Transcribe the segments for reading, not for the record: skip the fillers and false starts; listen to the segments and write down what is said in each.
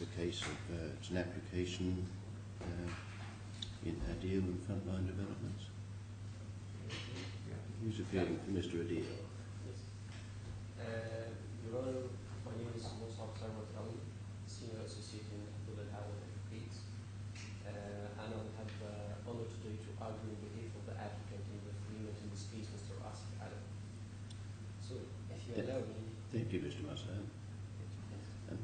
the case of it's an application in Adil and Frontline Developments. Who's appearing for Mr. Adil? Yes. Your Honor, my name is Musab Sarwat Ali, Senior Associate in Abdullah Al Advocates, and I have the honor today to argue on behalf of the applicant in the agreement in this case, Mr. Asif Adam. So, if you allow me. Thank you, Mr. Masad. And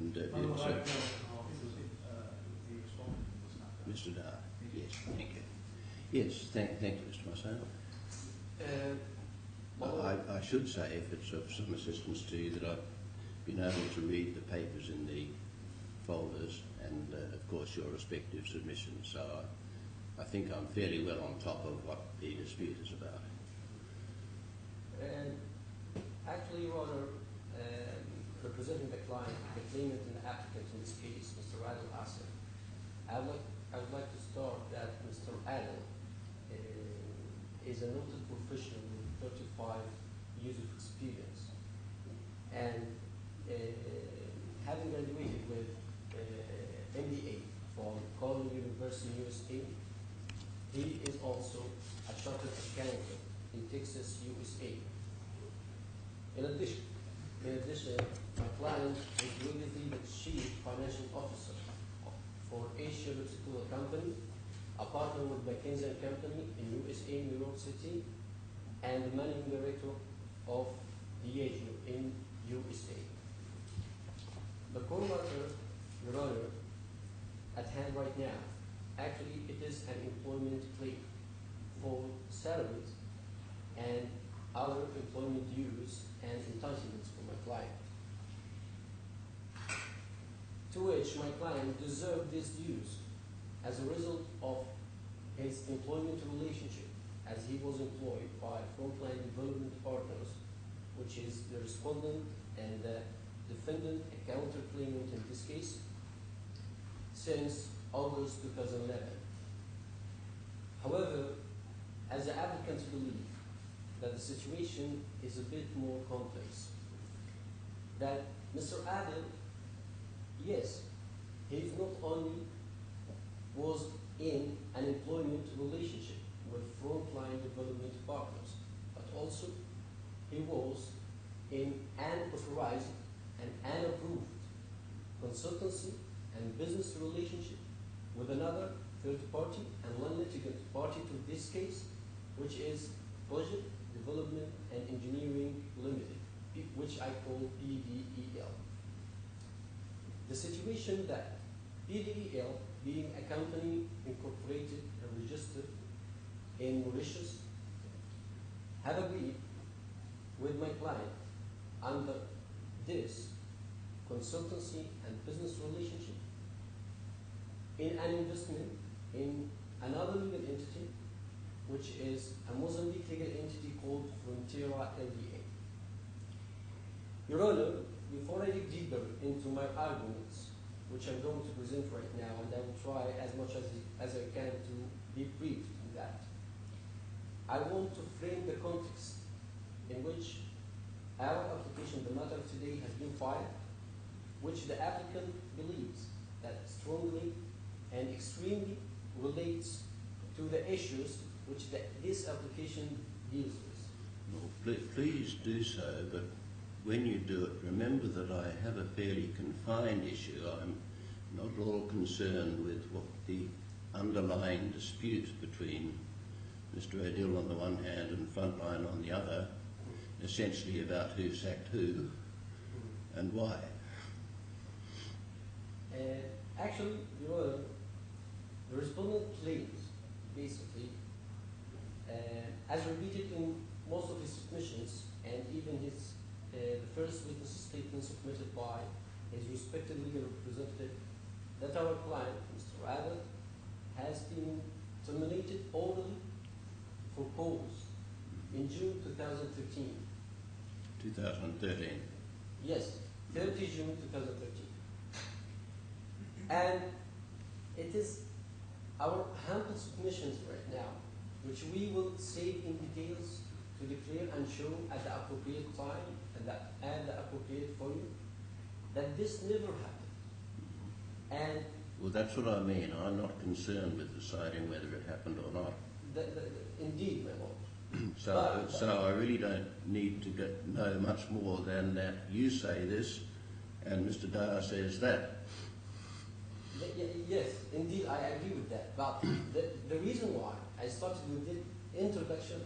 Mr. Dar. Yes, thank you. Yes, thank you, Mr. Masad. I should say, if it's of some assistance to you, that I've been able to read the papers in the folders and, of course, your respective submissions. So I think I'm fairly well on top of what the dispute is about. Actually, Your Honor, representing the client, the claimant and the applicant in this case, Mr. Adil Asif, I would like to start that Mr. Adil is a noted professional with 35 years of experience, and having graduated with MBA from Cornell University, USA, he is also a chartered accountant in Texas, USA. In addition, my client is immediately the Chief Financial Officer for Asia Mexico Company, a partner with McKinsey & Company in USA, New York City, and the Managing Director of Diageo in USA. The core matter, Your Honor, at hand right now, actually it is an employment claim for salaries and other employment dues and entitlements for my client, to which my client deserved these dues as a result of his employment relationship, as he was employed by Frontline Development Partners, which is the respondent and the defendant, a counterclaimant in this case, since August 2011. However, as the applicants believe that the situation is a bit more complex, that Mr. Adil, yes, he is not only was in an employment relationship with Frontline Development Partners, but also he was in an authorized and an approved consultancy and business relationship with another third party and non-litigant party to this case, which is Budget Development and Engineering Limited, which I call BDEL. The situation that BDEL, being a company incorporated and registered in Mauritius, have agreed with my client under this consultancy and business relationship in an investment in another legal entity, which is a Mozambique legal entity called Frontera LDA. Your Honor, before I dig deeper into my arguments, which I'm going to present right now, and I will try as much as I can to be brief in that, I want to frame the context in which our application, the matter today, has been filed, which the applicant believes that strongly and extremely relates to the issues which this application deals with. Well, please do so, but when you do it, remember that I have a fairly confined issue. I'm not at all concerned with what the underlying dispute between Mr. Adil on the one hand and Frontline on the other, essentially about who sacked who and why. Actually, Your Honor, the respondent claims, basically, as repeated in most of his submissions, and even his the first witness statement submitted by his respected legal representative, that our client, Mr. Adil, has been terminated orally for cause in June 2013. 2013? Yes, 30 June 2013. And it is our humble submissions right now, which we will save in details to declare and show at the appropriate time and the appropriate volume, that this never happened. And Well, that's what I mean. I'm not concerned with deciding whether it happened or not. indeed, my lord. So I really don't need to know much more than that you say this and Mr. Dyer says that. Yes, indeed, I agree with that. But the reason why I started with the introduction,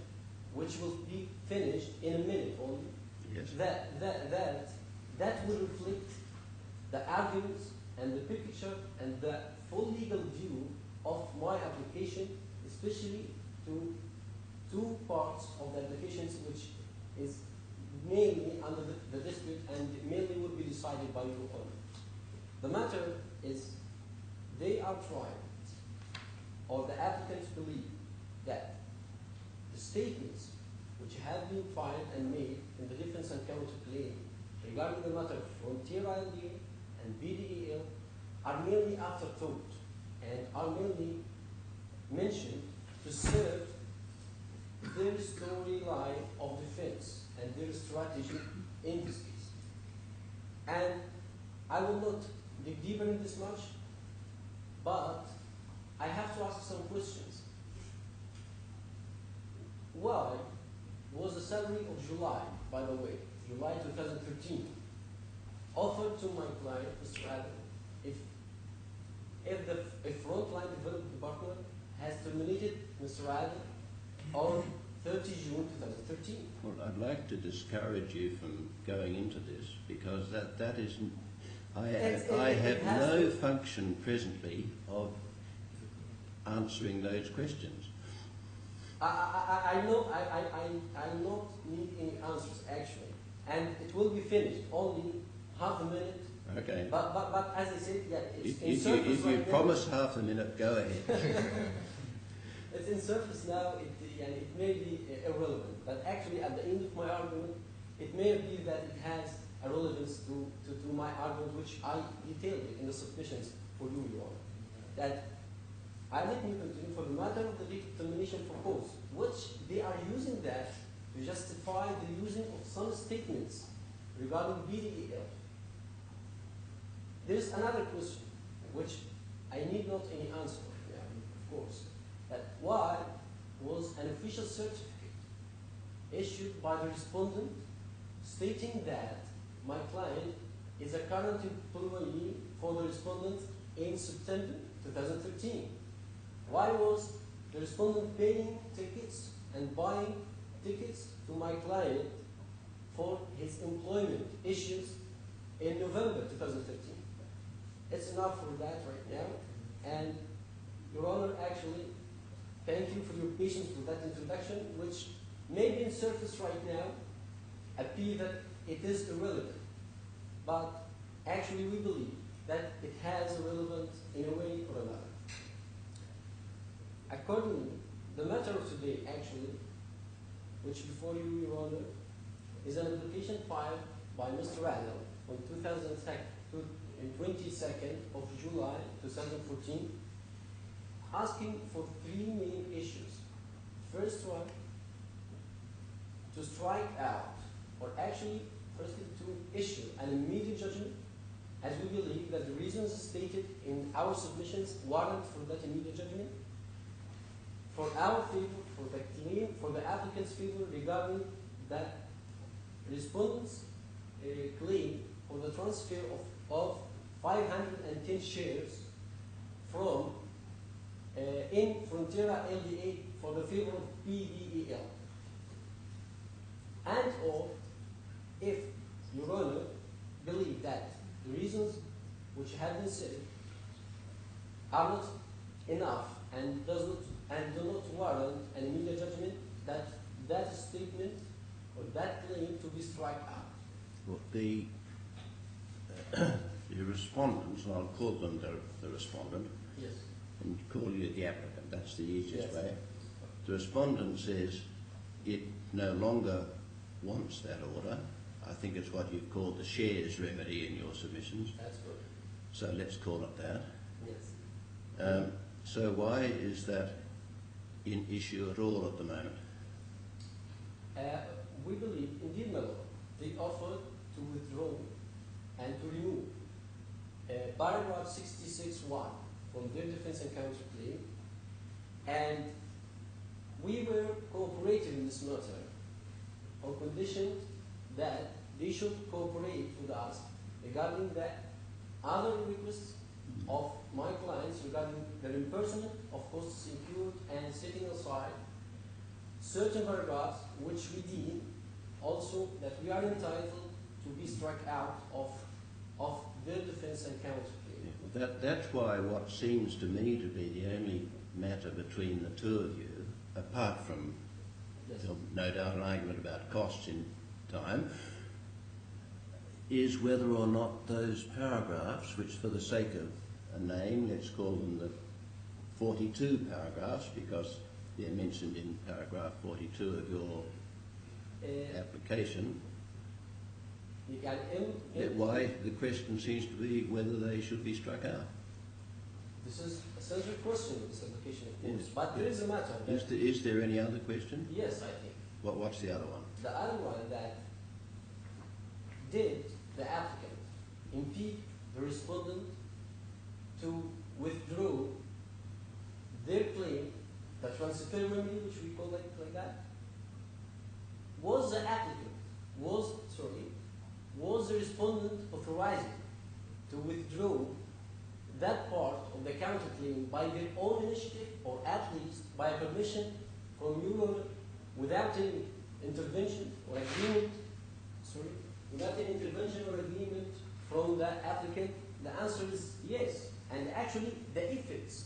which will be finished in a minute only, Yes. that will reflect the arguments and the picture and the full legal view of my application, especially to two parts of the applications, which is mainly under the dispute and mainly will be decided by your honor. The matter is, they are trying, or the applicants believe, that the statements which have been filed and made in the defense and counterclaim regarding the matter of Frontier ILDA and BDEL are merely afterthought and are merely mentioned to serve their storyline of defense and their strategy in this case. And I will not dig deeper in this much, but I have to ask some questions. Why was the salary of July, by the way, July 2013, offered to my client, Mr. Adam, if the Frontline Development Department has terminated Mr. Adam on 30 June 2013? Well, I'd like to discourage you from going into this because that isn't. I have no function presently of answering those questions. I not need any answers actually, and it will be finished only half a minute. Okay. But as I said, yeah, it's in If surface you right promise half a minute, go ahead. It's in surface now. It may be irrelevant, but actually at the end of my argument, it may be that it has a relevance to my argument, which I detailed in the submissions for you, Your Honor. That I let me continue for the matter of the determination proposed, which they are using that to justify the using of some statements regarding BDEL. There is another question, which I need not any answer, of course, that why was an official certificate issued by the respondent stating that my client is a current employee for the respondent in September 2013? Why was the respondent paying tickets and buying tickets to my client for his employment issues in November 2013? It's enough for that right now. And Your Honor, actually, thank you for your patience with that introduction, which may be in surface right now appear that it is irrelevant. But actually we believe that it has a relevance in a way or another. Accordingly, the matter of today actually, which before you, Your Honor, is an application filed by Mr. Adel on 22nd of July 2014, asking for three main issues. First one, to strike out, or actually, firstly, to issue an immediate judgment, as we believe that the reasons stated in our submissions warrant for that immediate judgment, for our favor, for the claim, for the applicant's favor regarding the respondent's claim for the transfer of 510 shares from in Frontiera LDA for the favor of BDEL. And or if Your Honor believe that the reasons which have been said are not enough and do not warrant an immediate judgment, that statement or that claim to be struck out. Well, the respondents, and I'll call them the respondent, Yes. and call you the applicant. That's the easiest Yes. way. The respondent says it no longer wants that order. I think it's what you've called the shares remedy in your submissions. That's good. So let's call it that. Yes. So why is that in issue at all at the moment? We believe, indeed, my Lord, they offered to withdraw and to remove paragraph 66(1) from their defense and counterclaim, and we were cooperating in this matter on condition that they should cooperate with us regarding the other requests of my clients regarding the reimbursement of costs incurred and setting aside certain paragraphs which we deem also that we are entitled to be struck out of their defense and counterclaim. Yeah, that's why what seems to me to be the only matter between the two of you, apart from no doubt an argument about costs in time, is whether or not those paragraphs, which for the sake of a name, let's call them the 42 paragraphs, because they're mentioned in paragraph 42 of your application. Why the question seems to be whether they should be struck out. This is a central question of this application, of course, but there is a matter. Is there any other question? Yes, I think. What's the other one? The other one that did the applicant impede the respondent to withdraw their claim, the transfer remedy, which we call it like that, was the applicant, was the respondent authorized to withdraw that part of the counterclaim by their own initiative, or at least by permission from you, without any intervention or agreement, without any intervention or agreement from the applicant? The answer is yes. And actually, the effects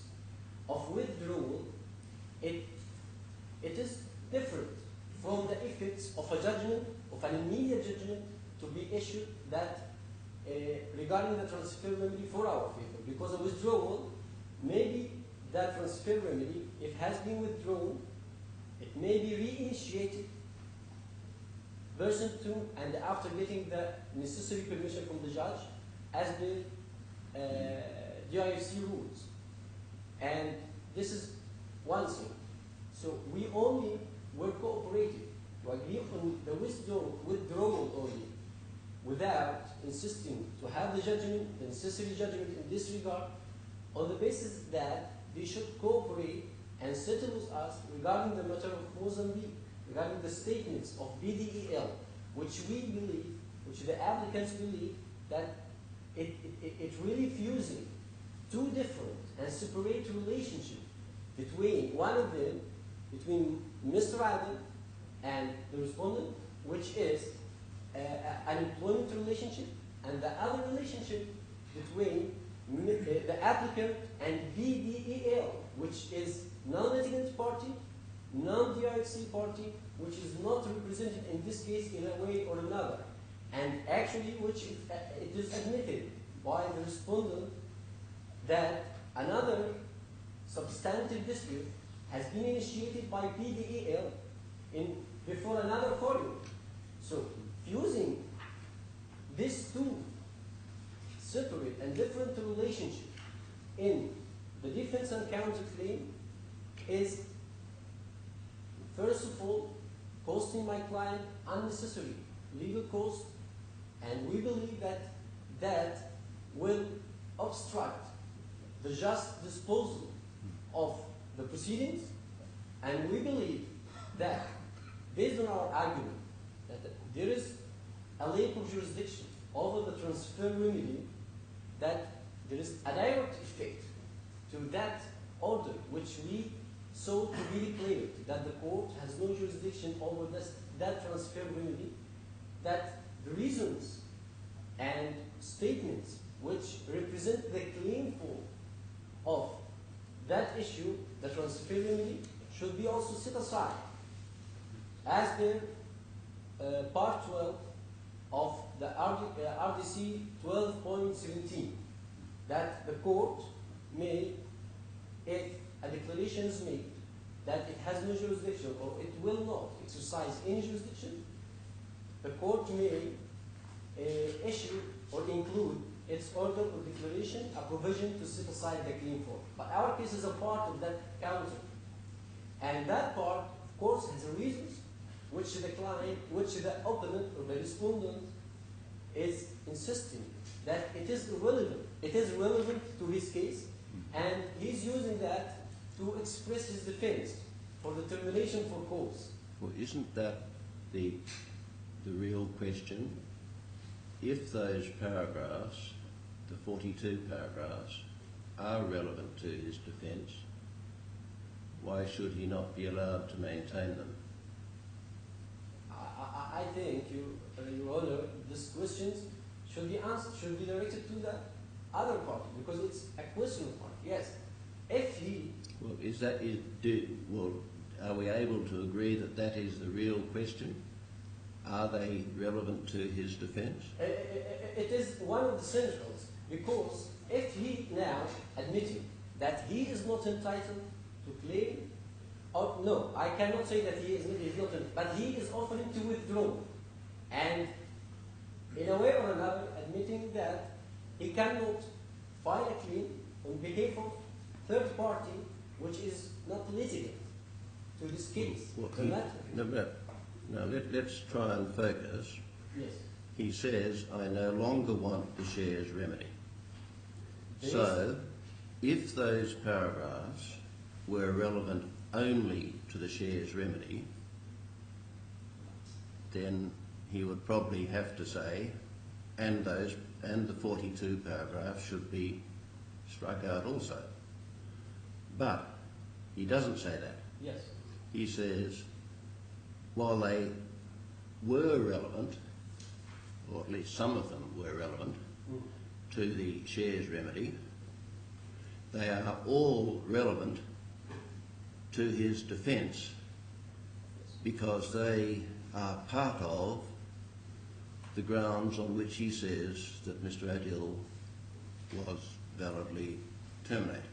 of withdrawal, it is different from the effects of a judgment, of an immediate judgment to be issued that regarding the transfer remedy for our favor. Because a withdrawal, maybe that transfer remedy, if it has been withdrawn, it may be reinitiated version 2, and after getting the necessary permission from the judge as the ICICI rules. And this is one thing. So we only were cooperating to agree on the withdrawal only, without insisting to have the judgment, the necessary judgment in this regard, on the basis that they should cooperate and settle with us regarding the matter of Mozambique, regarding the statements of BDEL, which we believe, which the applicants believe, that it really fusing two different and separate relationships between one of them, between Mr. Adel and the respondent, which is an employment relationship, and the other relationship between the applicant and BDEL, which is non-litigant party, non-DIFC party, which is not represented in this case in a way or another, and actually which it is admitted by the respondent that another substantive dispute has been initiated by BDEL before another forum. So fusing these two separate and different relationships in the defense and counterclaim is, first of all, costing my client unnecessary legal costs, and we believe that that will obstruct the just disposal of the proceedings, and we believe that, based on our argument, that there is a lack of jurisdiction over the transfer remedy, that there is a direct effect to that order which we sought to be declared, that the court has no jurisdiction over that transfer remedy, that the reasons and statements which represent the claim for of that issue, the transfer remedy, should be also set aside as per part 12 of the RDC 12.17, that the court may, if a declaration is made that it has no jurisdiction or it will not exercise any jurisdiction, the court may issue or include its order or declaration a provision to set aside the claim for. But our case is a part of that counter. And that part, of course, has reasons which the client, which the opponent or the respondent is insisting that it is irrelevant it is relevant to his case, and he's using that to express his defense for the termination for cause. Well, isn't that the real question? If those paragraphs, the 42 paragraphs, are relevant to his defence, why should he not be allowed to maintain them? I think, Your Honor, these questions should be answered, should be directed to the other party, because it's a question of party. Yes, if he... Well, are we able to agree that that is the real question? Are they relevant to his defence? It is one of the centrals, because if he now admitting that he is not entitled to claim, or no, I cannot say that he is not, but he is offering to withdraw, and in a way or another admitting that he cannot file a claim on behalf of third party, which is not litigant to this case. Well, let's try and focus. Yes. He says, I no longer want the shares remedy. So, if those paragraphs were relevant only to the shares remedy, then he would probably have to say, and the 42 paragraphs should be struck out also. But he doesn't say that. Yes. He says, while they were relevant, or at least some of them were relevant, to the shares remedy, they are all relevant to his defence because they are part of the grounds on which he says that Mr. Adil was validly terminated.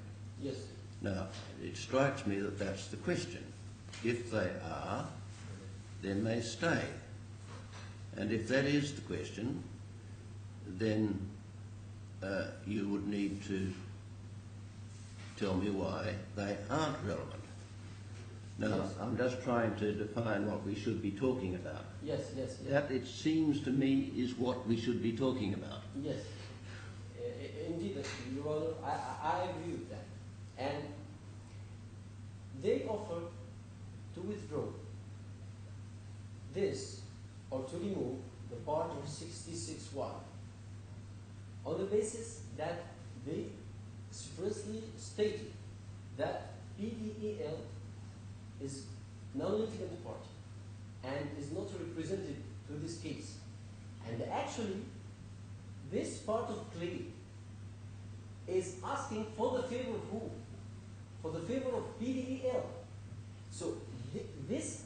Yes. Now, it strikes me that that's the question. If they are, then they stay. And if that is the question, then you would need to tell me why they aren't relevant. Now, Yes. I'm just trying to define what we should be talking about. Yes, yes, yes. That, it seems to me, is what we should be talking about. Yes. Indeed, Your Honor, I agree with that. And they offer to withdraw this or to remove the part of 66(1) on the basis that they expressly stated that PDEL is non-litigant party and is not represented to this case. And actually, this part of claim is asking for the favor of who? For the favor of PDEL. So this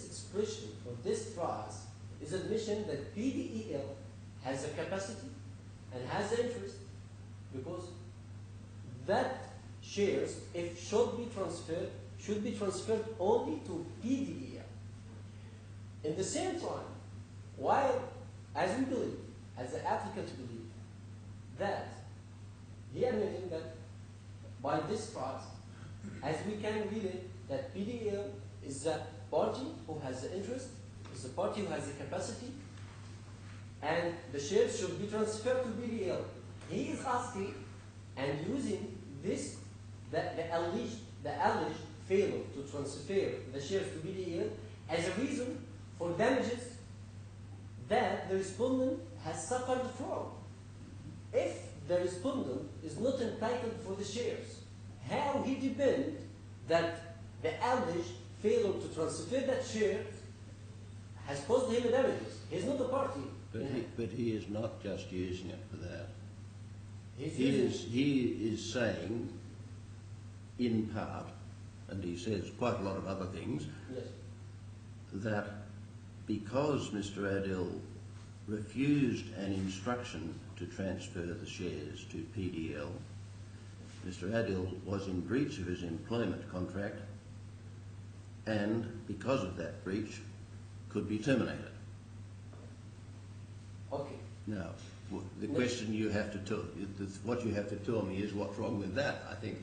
expression or this phrase is admission that PDEL has a capacity and has interest, because that shares, if should be transferred only to PDEL. In the same time, while, as we believe, as the applicants believe, that he admitting that by this phrase, as we can read it, that PDEL is the party who has the interest, is the party who has the capacity, and the shares should be transferred to PDEL. He is asking and using this, the alleged failure to transfer the shares to PDEL as a reason for damages that the respondent has suffered from. If the respondent is not entitled for the shares, how he depend that the alleged failure to transfer that share has caused him damages? He's not a party. But he is not just using it for that. He is saying, in part, and he says quite a lot of other things, yes. that because Mr. Adil refused an instruction to transfer the shares to PDL, Mr. Adil was in breach of his employment contract, and because of that breach, could be terminated. Okay. Now, the question you have to tell, what you have to tell me is what's wrong with that, I think.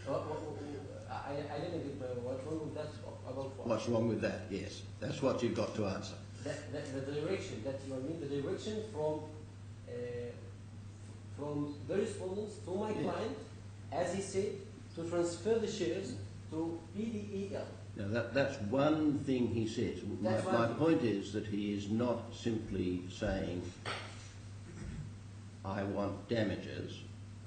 I didn't get what's wrong with that about what? What's wrong with that, yes. That's what you've got to answer. The direction, that you mean the direction from from the respondents to my Yes. client, as he said, to transfer the shares to PDEL. Now that's one thing he says. That's My one thing. point is that he is not simply saying, I want damages.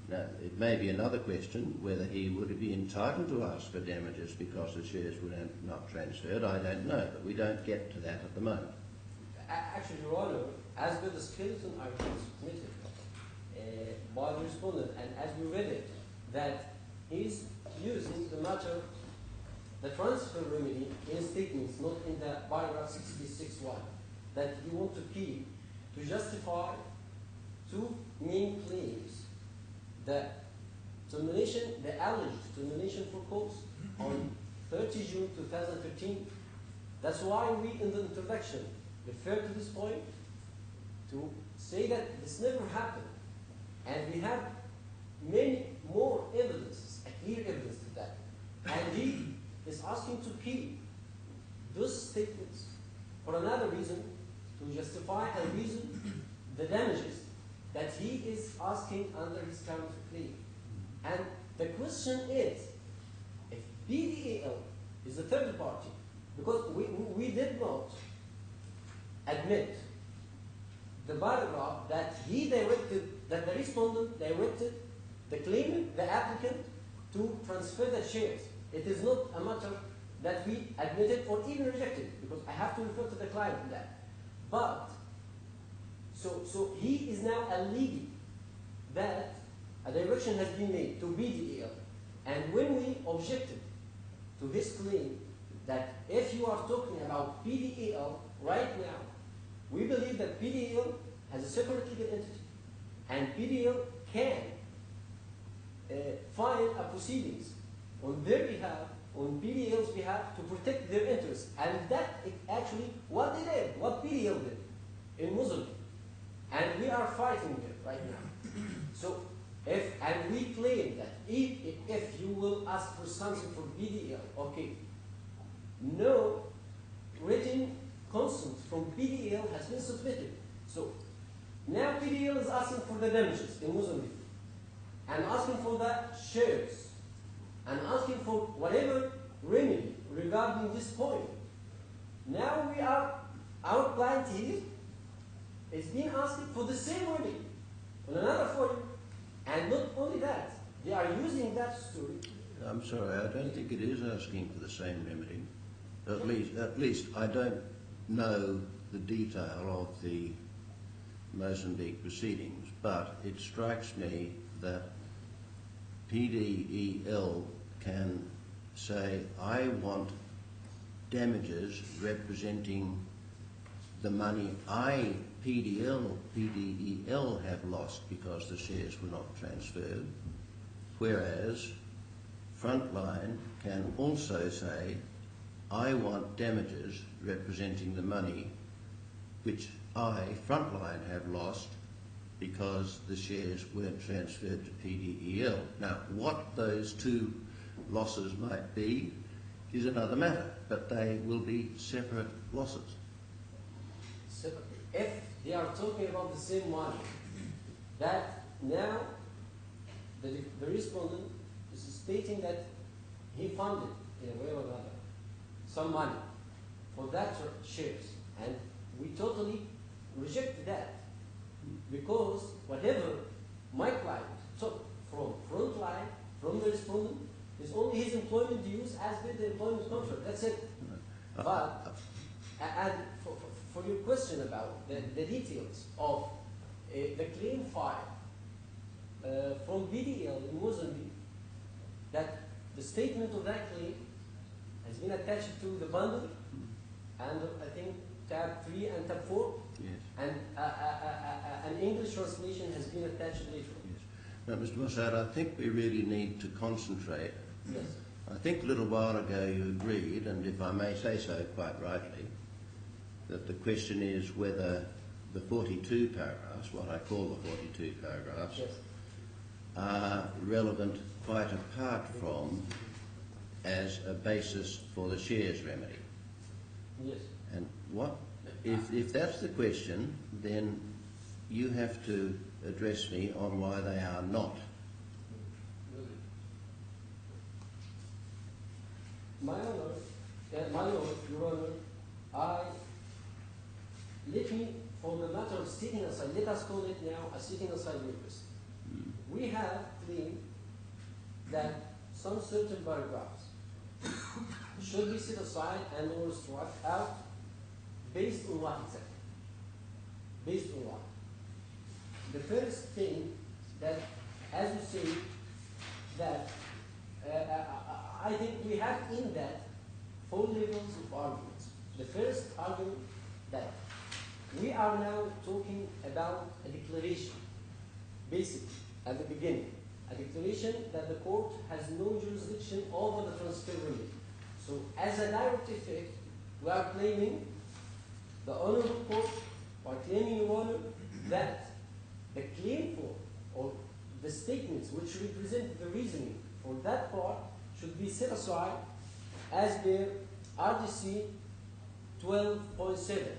Now, it may be another question whether he would be entitled to ask for damages because the shares were not transferred. I don't know, but we don't get to that at the moment. Actually, Your Honor, as per the skeleton argument submitted by the respondent, and as we read it, that he's using the matter, the transfer remedy in statements, not in the paragraph 66.1, that he wants to keep to justify two main claims: the termination, the alleged termination for cause on 30 June 2013. That's why we, in the introduction, refer to this point to say that this never happened, and we have many more evidences, clear evidence to that. And he is asking to keep those statements for another reason, to justify and reason the damages that he is asking under his counterclaim. And the question is, if PDEL is a third party, because we did not admit the paragraph that he directed, that the respondent directed the claimant, the applicant, to transfer the shares. It is not a matter that we admitted or even rejected, because I have to refer to the client in that. But, so he is now alleging that a direction has been made to BDEL, and when we objected to his claim that if you are talking about PDEL right now, we believe that PDEL has a separate legal entity, and PDEL can file a proceedings on their behalf, on PDEL's behalf, to protect their interests. And that is actually what they did, what PDEL did in Mozambique. And we are fighting it right now. So, and we claim that if you will ask for something from PDEL, okay, no written consent from PDEL has been submitted. So, now PDEL is asking for the damages in Mozambique, and asking for the shares, and asking for whatever remedy regarding this point. Now our client here is being asked for the same remedy on another forum, and not only that, they are using that story. I'm sorry, I don't think it is asking for the same remedy. At least I don't know the detail of the Mozambique proceedings, but it strikes me that PDEL can say, I want damages representing the money PDEL have lost because the shares were not transferred, whereas Frontline can also say, I want damages representing the money which Frontline, have lost because the shares weren't transferred to PDEL. Now, what those two losses might be is another matter, but they will be separate losses. So if they are talking about the same money, that now the respondent is stating that he funded, in a way or another, some money for that shares, and we totally reject that, because whatever my client took from Frontline, from the respondent, is only his employment dues as per the employment contract. That's it. But, and for your question about the details of the claim file from BDEL in Mozambique, that the statement of that claim has been attached to the bundle, and I think tab 3 and tab 4, yes. And an English translation has been attached later. Yes. Now, Mr. Mossad, I think we really need to concentrate. Yes. I think a little while ago you agreed, and if I may say so quite rightly, that the question is whether the 42 paragraphs, what I call the 42 paragraphs, Yes. are relevant quite apart from as a basis for the shares remedy. Yes. And what if that's the question, then you have to address me on why they are not. My Lord, Your Honor, let me, for the matter of sitting aside, let us call it now a sitting aside request. We have claimed that some certain paragraphs should be set aside and or struck out based on what exactly? Based on what? The first thing that, as you say, that I think we have in that 4 levels of arguments. The first argument that we are now talking about a declaration, basically, at the beginning. A declaration that the court has no jurisdiction over the transfer remedy. So, as a direct effect, we are claiming, the Honorable Court, by claiming, Your Honor, that the claim for, or the statements which represent the reasoning for that part should be set aside as per RDC 12.7.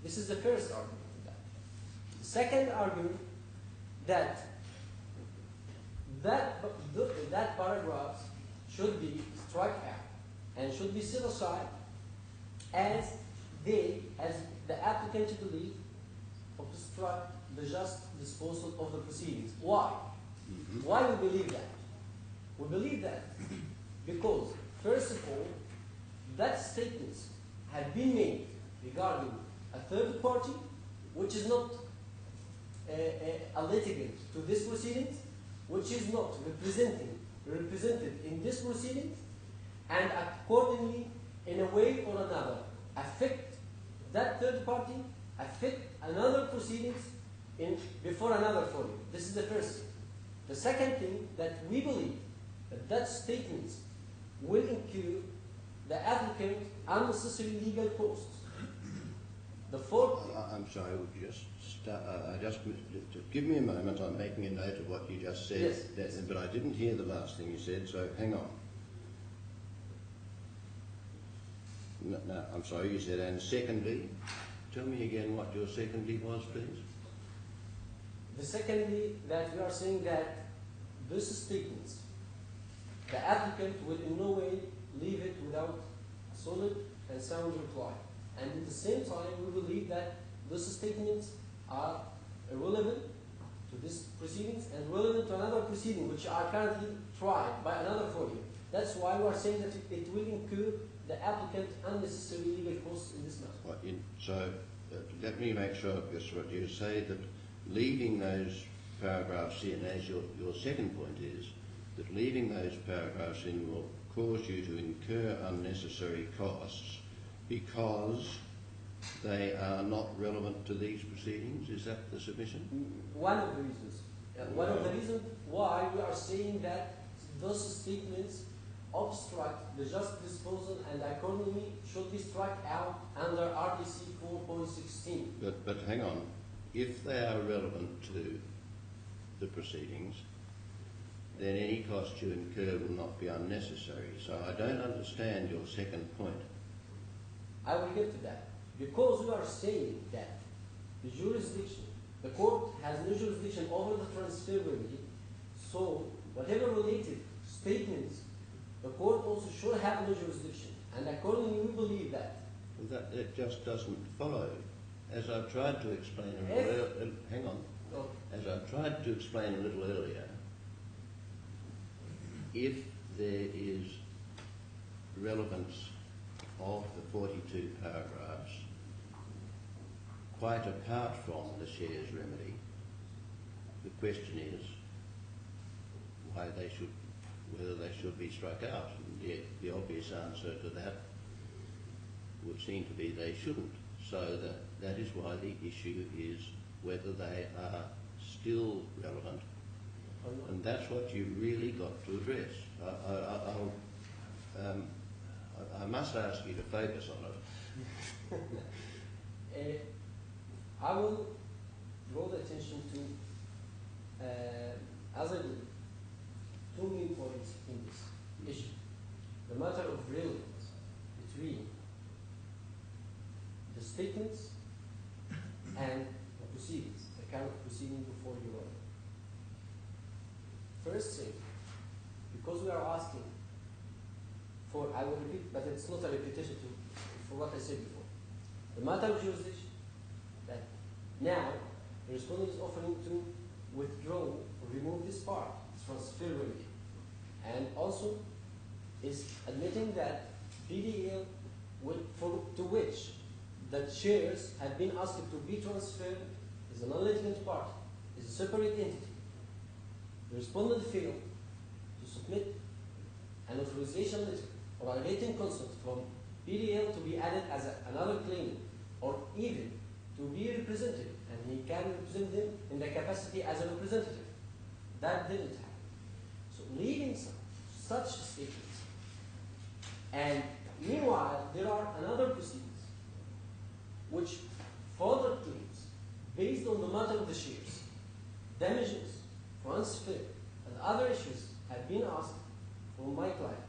This is the first argument of that. The second argument, that paragraphs should be struck out and should be set aside as the applicant believe obstruct the just disposal of the proceedings. Why? Why we believe that? We believe that because, first of all, that statements have been made regarding a third party, which is not a litigant to this proceedings, which is not represented in this proceedings, and accordingly, in a way or another, affect that third party, affect another proceedings before another forum. This is the first thing. The second thing, that we believe that statements will incur the applicant unnecessary legal costs. The fourth. I'm sorry. Would you just give me a moment? I'm making a note of what you just said. Yes. But I didn't hear the last thing you said. So hang on. No, I'm sorry. You said, and secondly, tell me again what your secondly was, please. The secondly, that we are saying that these statements, the applicant will in no way leave it without a solid and sound reply. And at the same time, we believe that these statements are irrelevant to this proceedings and relevant to another proceeding, which are currently tried by another forum. That's why we are saying that it will incur the applicant unnecessary legal costs in this matter. So let me make sure of this. What you say, that leaving those paragraphs in, as your second point is, that leaving those paragraphs in will cause you to incur unnecessary costs because they are not relevant to these proceedings. Is that the submission? One of the reasons. One of the reasons why we are saying that those statements obstruct the just disposal and accordingly should be struck out under RDC 4.16. But hang on. If they are relevant to the proceedings, then any cost you incur will not be unnecessary. So I don't understand your second point. I will get to that. Because we are saying that the court has no jurisdiction over the transfer remedy, so whatever related statements, the court also should have no jurisdiction. And accordingly, we believe that. Well, that just doesn't follow. As I've tried to explain As I've tried to explain a little earlier, if there is relevance of the 42 paragraphs, quite apart from the shares remedy, the question is whether they should be struck out. And the obvious answer to that would seem to be they shouldn't. So that is why the issue is whether they are still relevant. And that's what you really got to address. I must ask you to focus on it. I will draw the attention to, as I believe, 2 main points in this issue. The matter of relevance between the statements and the proceedings, the current proceeding before First thing, because we are asking for, I will repeat, but it's not a repetition for what I said before. The matter of jurisdiction, that now the respondent is offering to withdraw or remove this part, transfer remedy, and also is admitting that PDL, to which the shares have been asked to be transferred, is a non-litigant party, is a separate entity. The respondent failed to submit an authorization letter or a written consent from PDL to be added as another claimant, or even to be represented, and he can represent them in the capacity as a representative. That didn't happen. So leaving such statements, and meanwhile there are another proceedings which further claims based on the matter of the shares, damages, transfer, and other issues have been asked from my client.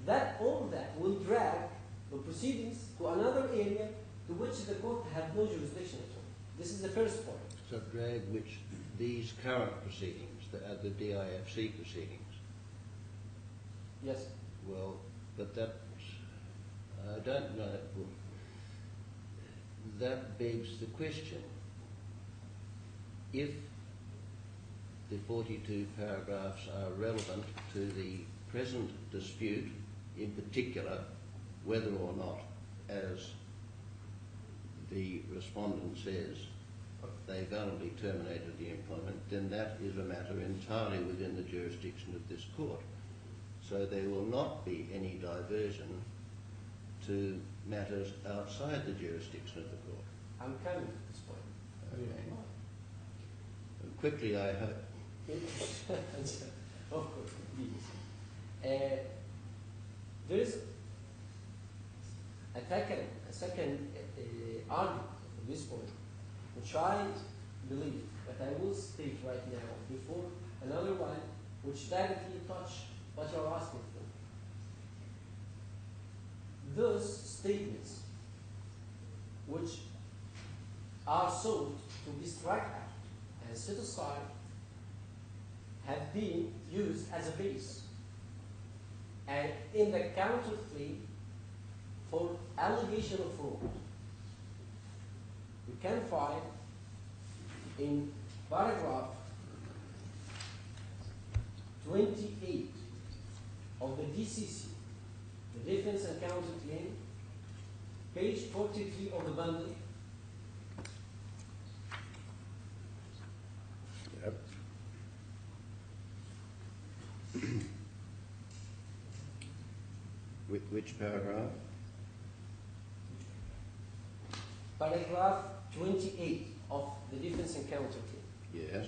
That all that will drag the proceedings to another area to which the court have no jurisdiction at all. This is the first point. So drag which these current proceedings, the DIFC proceedings. Yes. Well, but that, I don't know, that begs the question. If the 42 paragraphs are relevant to the present dispute, in particular, whether or not, as the respondent says, they validly terminated the employment, then that is a matter entirely within the jurisdiction of this court. So there will not be any diversion to matters outside the jurisdiction of the court. I'm coming to this point. Okay. And quickly, I hope. Of course, please. There is a second argument at this point, which I believe, but I will state right now before another one, which directly touch what you're asking for. Those statements which are sought to be struck out and set aside have been used as a base and in the counterclaim for allegation of fraud. We can find in paragraph 28 of the DCC, the Defense and Counterclaim, page 43 of the bundle. Yep. Which paragraph? Paragraph 28 of the Defense and Counterclaim. Yes.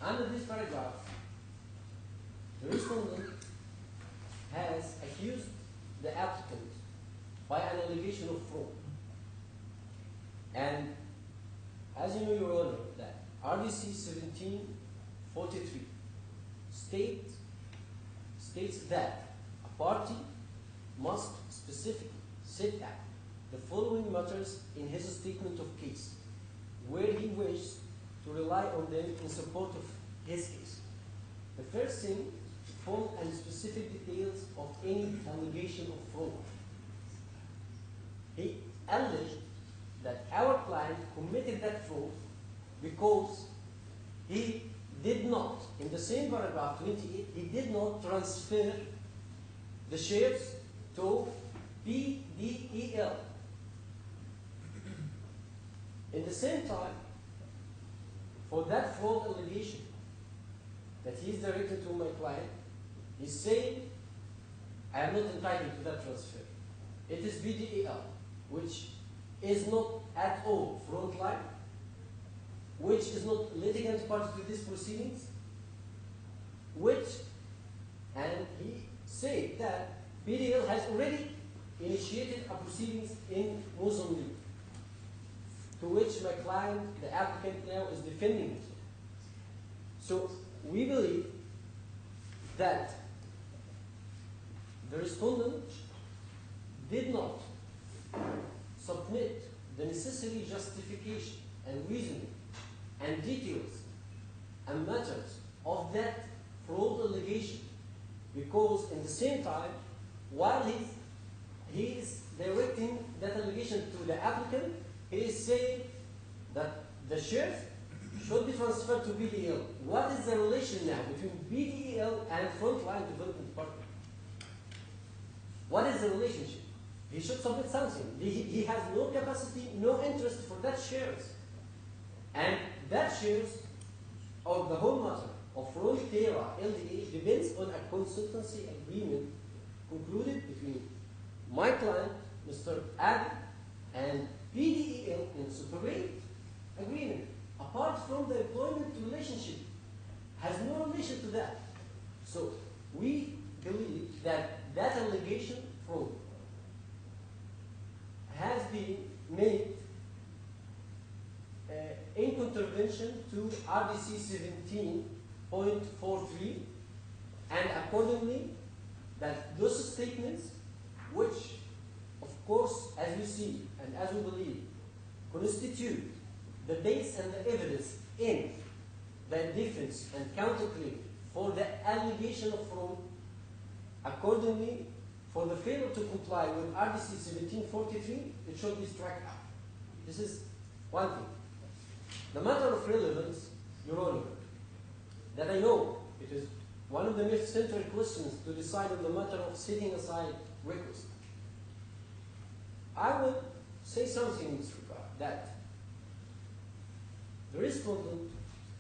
Under this paragraph, the respondent has accused the applicant by an allegation of fraud. And as you know, Your Honor, that RDC 1743 states that a party must specifically set out the following matters in his statement of case, where he wishes to rely on them in support of his case. The first thing, full and specific details of any allegation of fraud. He alleged that our client committed that fraud because he did not, in the same paragraph 28, he did not transfer the shares to PDEL. In the same time, for that fraud allegation that he is directed to my client, he's saying, I am not entitled to that transfer. It is BDEL, which is not at all frontline, which is not litigant party to these proceedings, and he said that BDL has already initiated a proceedings in Mozambique, to which my client, the applicant now, is defending himself. So we believe that the respondent did not submit the necessary justification and reasoning and details and matters of that fraud allegation, because in the same time, while he is directing that allegation to the applicant, he is saying that the shares should be transferred to BDL. What is the relation now between BDL and Frontline Development Partner? What is the relationship? He should submit something. He has no capacity, no interest for that shares. And that shares of the whole matter of Frontera LDA depends on a consultancy agreement concluded between my client, Mr. Adam, and BDEL in separate agreement. Apart from the employment relationship, has no relation to that. So we believe that that allegation fraud has been made in contravention to RDC 17.43, and accordingly that those statements, which of course, as we see and as we believe, constitute the base and the evidence in the defense and counterclaim for the allegation of fraud, accordingly, for the failure to comply with RDC 1743, it should be struck out. This is one thing. The matter of relevance, Your Honor, that I know it is one of the most central questions to decide on the matter of setting aside request. I will say something in this regard, that the respondent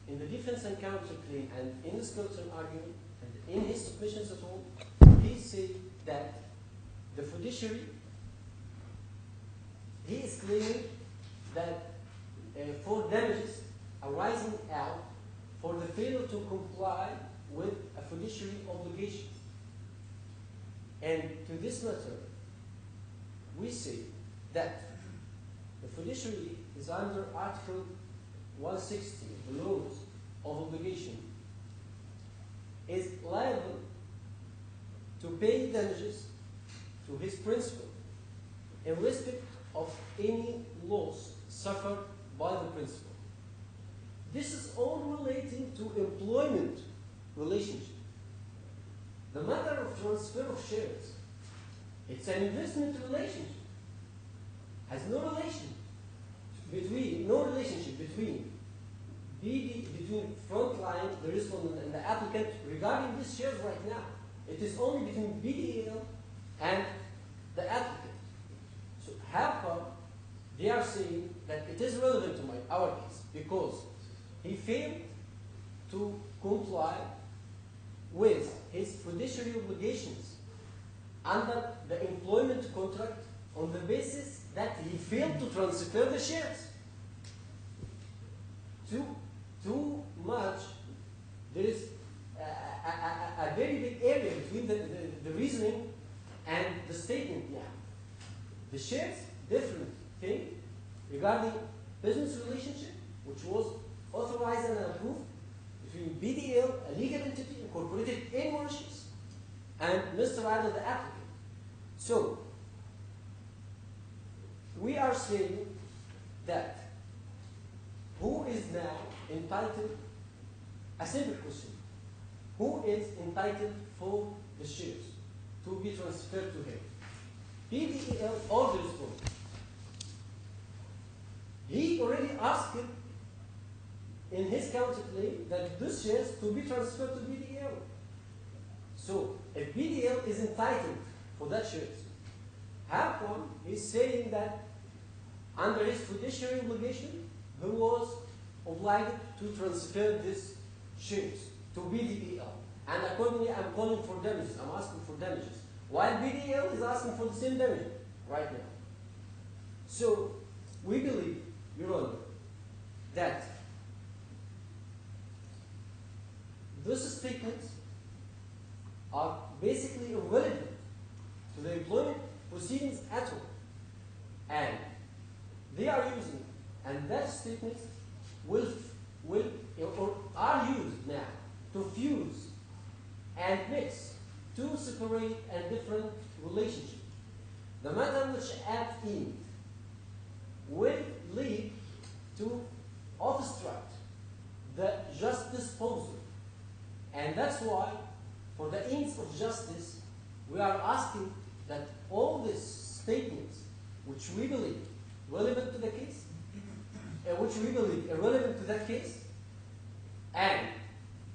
in the defense and counterclaim and in the skeleton argument and in his submissions at all, he said that the fiduciary, he is claiming that for damages arising out for the failure to comply with a fiduciary obligation. And to this matter, we say that the fiduciary is under Article 160 of the laws of obligation, is liable to pay damages to his principal in respect of any loss suffered by the principal. This is all relating to employment relationship. The matter of transfer of shares, it's an investment relationship. Has no relationship between between Frontline, the respondent, and the applicant regarding these shares right now. It is only between BDL and the applicant. So how come they are saying that it is relevant to our case? Because he failed to comply with his fiduciary obligations under the employment contract on the basis that he failed to transfer the shares. Too much, there is a very big area between the reasoning and the statement now. The shares, different thing regarding business relationship, which was authorized and approved between BDL, a legal entity incorporated in Mauritius, and Mr. Adel, the applicant. So, we are saying that who is now entitled, a simple question, who is entitled for the shares to be transferred to him? BDL or the respondent? He already asked in his counterclaim that these shares to be transferred to BDL. So, if BDL is entitled for that shares, how come he's saying that under his fiduciary obligation, he was obliged to transfer these shares to BDL? And accordingly, I'm calling for damages. I'm asking for damages. While BDL is asking for the same damage right now. So, we believe, Your Honor, that those statements are basically irrelevant to the employment proceedings at all. And they are using, and that statement are used now to fuse and mix two separate and different relationships. The matter which at end will lead to obstruct just disposal. And that's why, for the ends of justice, we are asking that all these statements, which we believe relevant to the case, and which we believe irrelevant to that case, and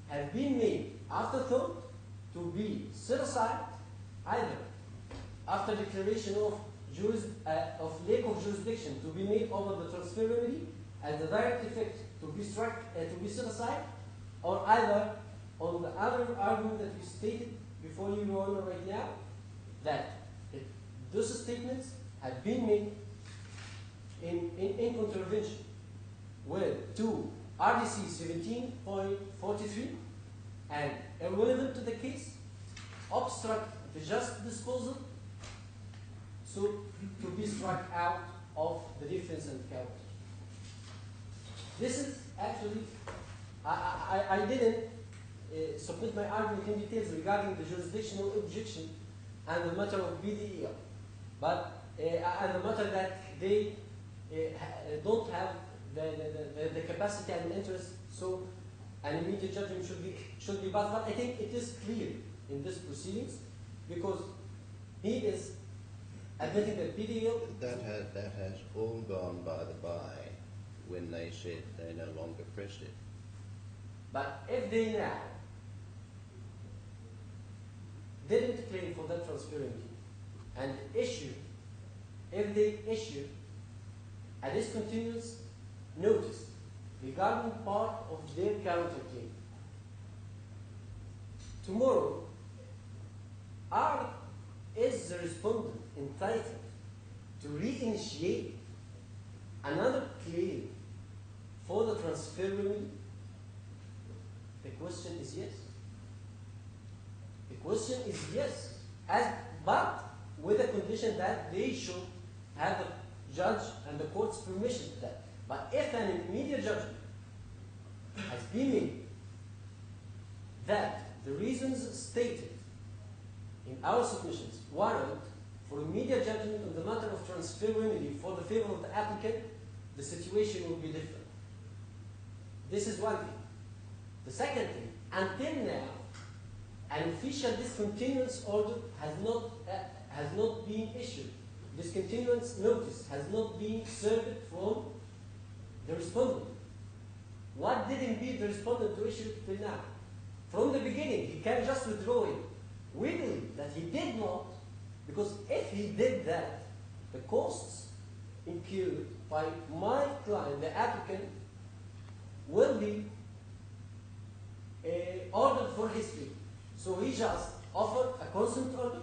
have been made afterthought to be set aside, either after declaration of lack of jurisdiction to be made over the transfer remedy as a direct effect to be set aside, or either on the other argument that we stated before you, Your Honor, right now, that those statements have been made in contravention with to RDC 17.43 and irrelevant to the case, obstruct the just disposal, so to be struck out of the defense and counter. This is actually, I didn't submit my argument in details regarding the jurisdictional objection and the matter of BDEL, but and the matter that they don't have the capacity and interest, so an immediate judgment should be passed. But I think it is clear in this proceedings because he is admitting that BDEL that has all gone by the by when they said they no longer pressed it. But if they now didn't claim for that transfer remedy and if they issue a discontinuous notice regarding part of their counterclaim, tomorrow, is the respondent entitled to reinitiate another claim for the transfer remedy? The question is yes. The question is yes, but with the condition that they should have the judge and the court's permission to that. But if an immediate judgment has been made that the reasons stated in our submissions warrant for immediate judgment on the matter of transfer remedy for the favor of the applicant, the situation will be different. This is one thing. The second thing, until now, an official discontinuance order has not been issued. Discontinuance notice has not been served from the respondent. What did impede the respondent to issue it till now? From the beginning, he can just withdraw it. We believe that he did not, because if he did that, the costs incurred by my client, the applicant, will be ordered for his fee. So he just offered a consent order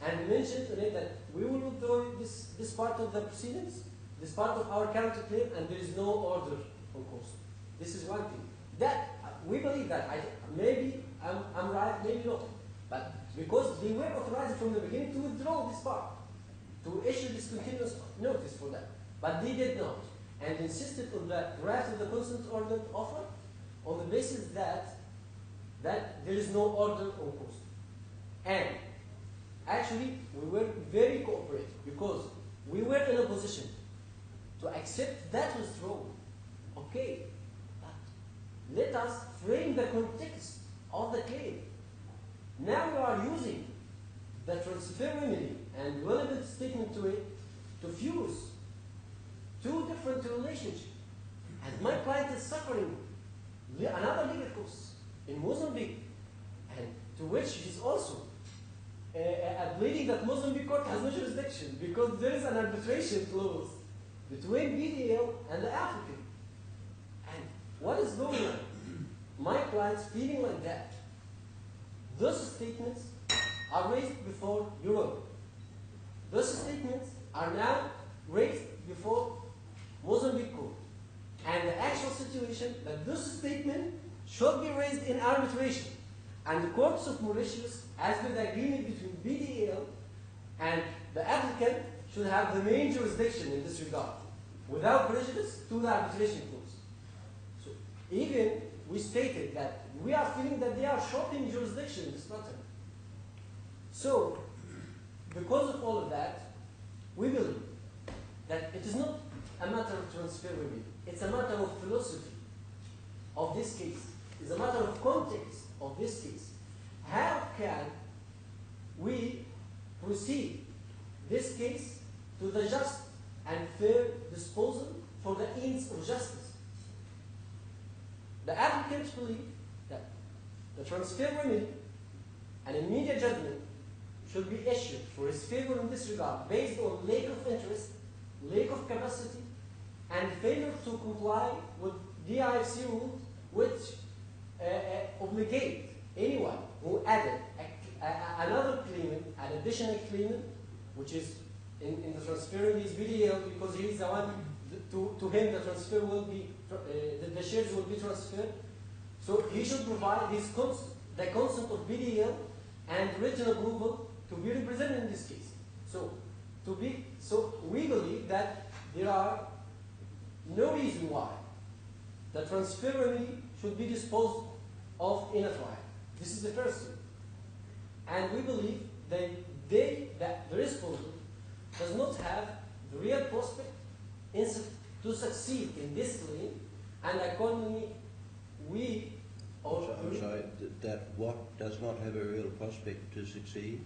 and mentioned in it that we will withdraw this part of the proceedings, this part of our counterclaim, and there is no order on cost. This is one thing. That we believe that maybe I'm right, maybe not. But because they were authorized from the beginning to withdraw this part, to issue discontinuous notice for that. But they did not, and insisted on the draft of the consent order offer on the basis that there is no order on cost. And actually, we were very cooperative because we were in a position to accept that withdrawal. Okay, but let us frame the context of the claim. Now we are using the transfer remedy and relevant statement to it to fuse two different relationships. And my client is suffering another legal cost in Mozambique, and to which he's also pleading that Mozambique court has no jurisdiction because there is an arbitration clause between BDL and the applicant. And what is going on? My client's feeling like that. Those statements are raised before Europe. Those statements are now raised before Mozambique court. And the actual situation that those statements should be raised in arbitration. And the courts of Mauritius, as with the agreement between BDL and the applicant, should have the main jurisdiction in this regard, without prejudice to the arbitration clause. So even we stated that we are feeling that they are shopping jurisdiction in this matter. So, because of all of that, we believe that it is not a matter of transfer remedy. It's a matter of philosophy of this case. is a matter of context of this case. How can we proceed this case to the just and fair disposal for the ends of justice? The applicants believe that the transfer remedy and immediate judgment should be issued for his favor in this regard based on lack of interest, lack of capacity, and failure to comply with DIFC rules which obligate anyone who added another claimant, an additional claimant, which is in the transfer remedy is VDL because he is the one, to him the transfer will be, the shares will be transferred. So he should provide the consent of VDL and written approval to be represented in this case. So we believe that there are no reason why the transfer remedy should be disposed of in a trial. This is the first thing. And we believe that the respondent does not have the real prospect to succeed in this claim, and accordingly we... I'm sorry, that what does not have a real prospect to succeed?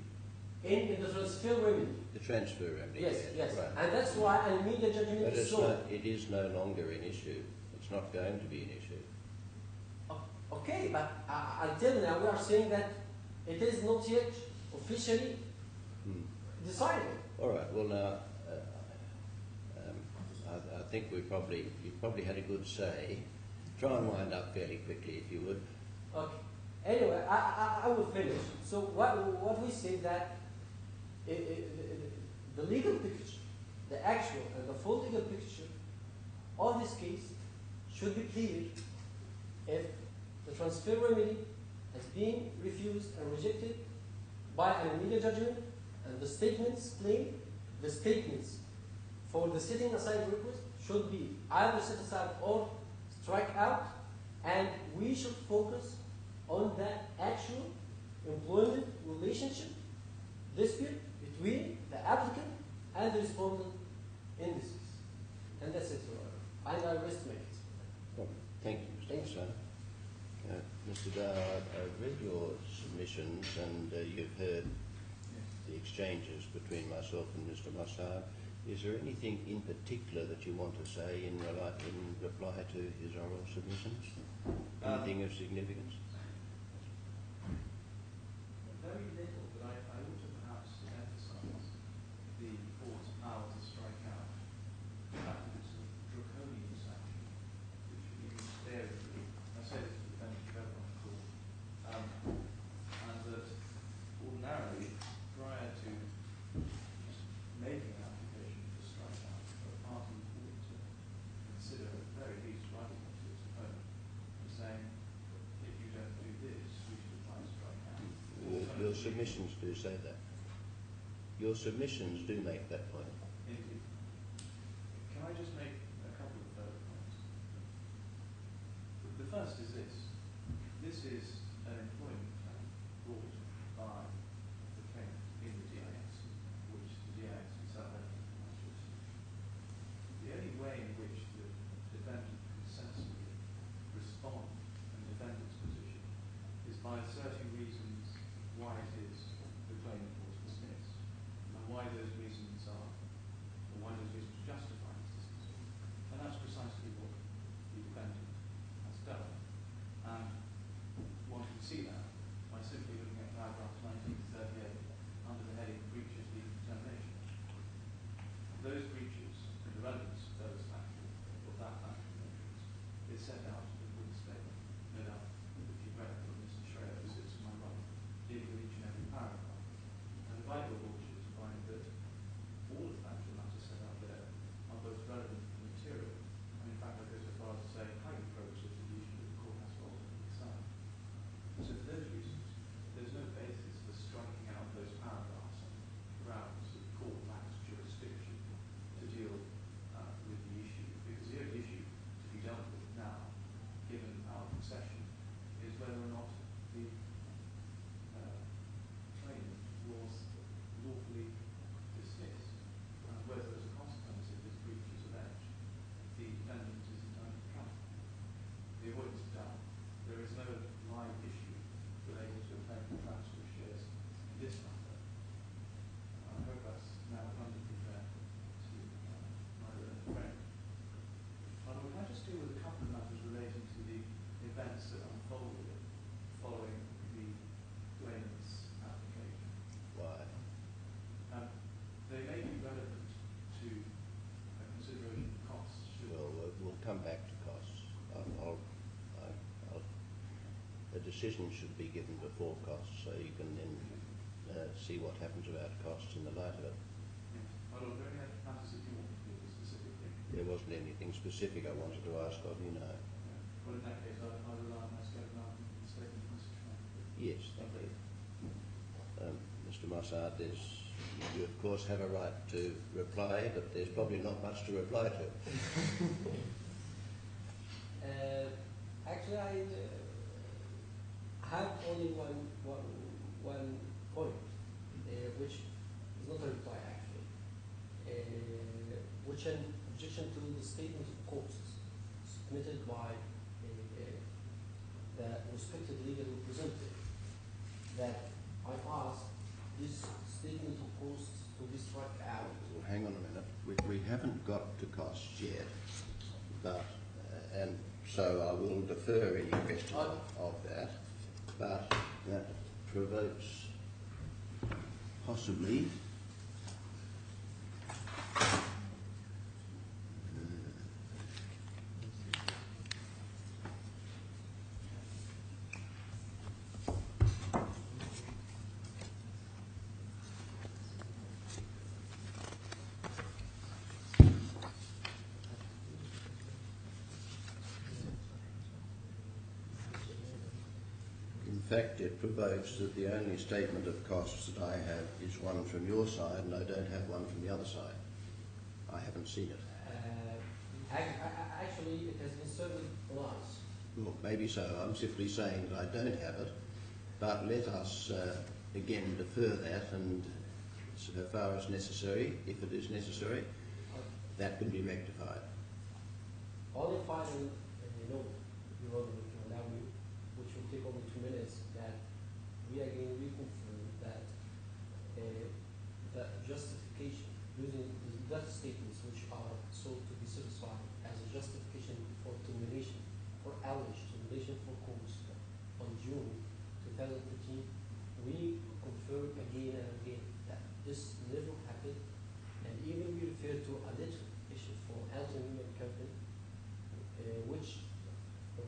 In the transfer remedy. The transfer remedy. Yes. Right. And that's why an immediate judgment But is sought. it is no longer an issue. It's not going to be an issue. Okay, but until now we are saying that it is not yet officially decided. All right. Well, now I think you've probably had a good say. Try and wind up fairly quickly, if you would. Okay. Anyway, I will finish. So what we say that the legal picture, the actual and the full legal picture of this case should be clear if the transfer remedy has been refused and rejected by an immediate judgment, and the statements claimed, the statements for the setting aside request should be either set aside or strike out, and we should focus on the actual employment relationship dispute between the applicant and the respondent in this case. And that's it, Your Honor. And I rest my case. Well, thank you, Mr. Mossad. Mr. Dow, I've read your submissions and you've heard the exchanges between myself and Mr. Mossad. Is there anything in particular that you want to say in reply to his oral submissions? Anything of significance? Very little, but I ought to perhaps emphasise the court's power to strike out the fact that it's a draconian sanction, which even sparingly, I say this to the defendant very on the court, and that ordinarily, prior to making an application for strike out, a party ought to consider at the very least writing to its opponent and saying, if you don't do this, we should apply strike out. Your submissions do say that. Your submissions do make that point. Indeed. Can I just make a couple of further points? The first is this. This is an employment claim brought by the claimant in the DIS, which the DIS itself recognizes. The only way in which the defendant can sensibly respond and defend its position is by asserting reasons why it is the claimant was dismissed, and why those reasons are, or why those reasons justify its dismissal. And that's precisely what the defendant has done. And one can see that by simply looking at paragraphs 19 to 38 under the heading breaches legal determination. Those breaches and the relevance of those factual, or that factual matrix, is set out in the statement. No doubt, if you've read it, Mr. Schreier visits my right, dealing with each and every paragraph. And the Bible launches to find that all the factual matters set out there are both relevant and material, and in fact I go so far as to say highly probative of the issue that the court has to ultimately decide. So for those a decision should be given before costs, so you can then see what happens about costs in the light of it. My Lord, are there any other matters that you want to deal with specifically? There wasn't anything specific I wanted to ask of you, no. Well, in that case, I rely on my statement from Mr. Trump. Yes, thank you. Mr. Mossad, you of course have a right to reply, but there's probably not much to reply to. Actually, I have only one point, which is not a reply actually, which an objection to the statement of costs submitted by the respected legal representative, that I asked this statement of costs to be struck out. Well, hang on a minute. We haven't got to costs yet, but and so I will defer any question of that. But that provokes possibly in fact, it provokes that the only statement of costs that I have is one from your side, and I don't have one from the other side. I haven't seen it. Actually, it has been served on us. Well, maybe so. I'm simply saying that I don't have it, but let us again defer that, and so far as necessary, if it is necessary, that can be rectified. All the final note, Your Honor, if you allow me, which will take only 2 minutes, that we again reconfirm that the justification using the statements which are sought to be satisfied as a justification for termination, for alleged termination for cause on June 2015, we confirm again and again that this never happened, and even we refer to a letter issued from Elton Human Company, which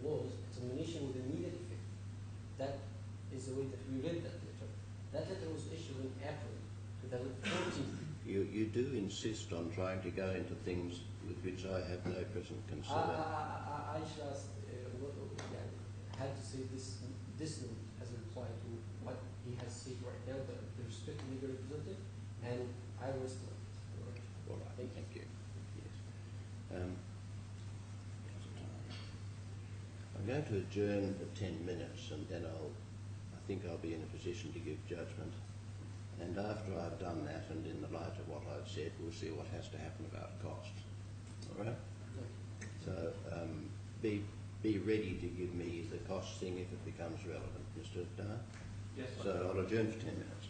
was a termination with immediate effect. That is the way that we read that letter. That letter was issued in April 2014. You do insist on trying to go into things with which I have no present concern. I just had to say this note as a reply to what he has said right now, the respected legal representative, and I rest on it. All right, thank you. Yes. I'm going to adjourn for 10 minutes, and then I think I'll be in a position to give judgment. And after I've done that, and in the light of what I've said, we'll see what has to happen about costs. All right? So be ready to give me the cost thing if it becomes relevant, Mr. Dar. Yes, sir. So I'll adjourn for 10 minutes.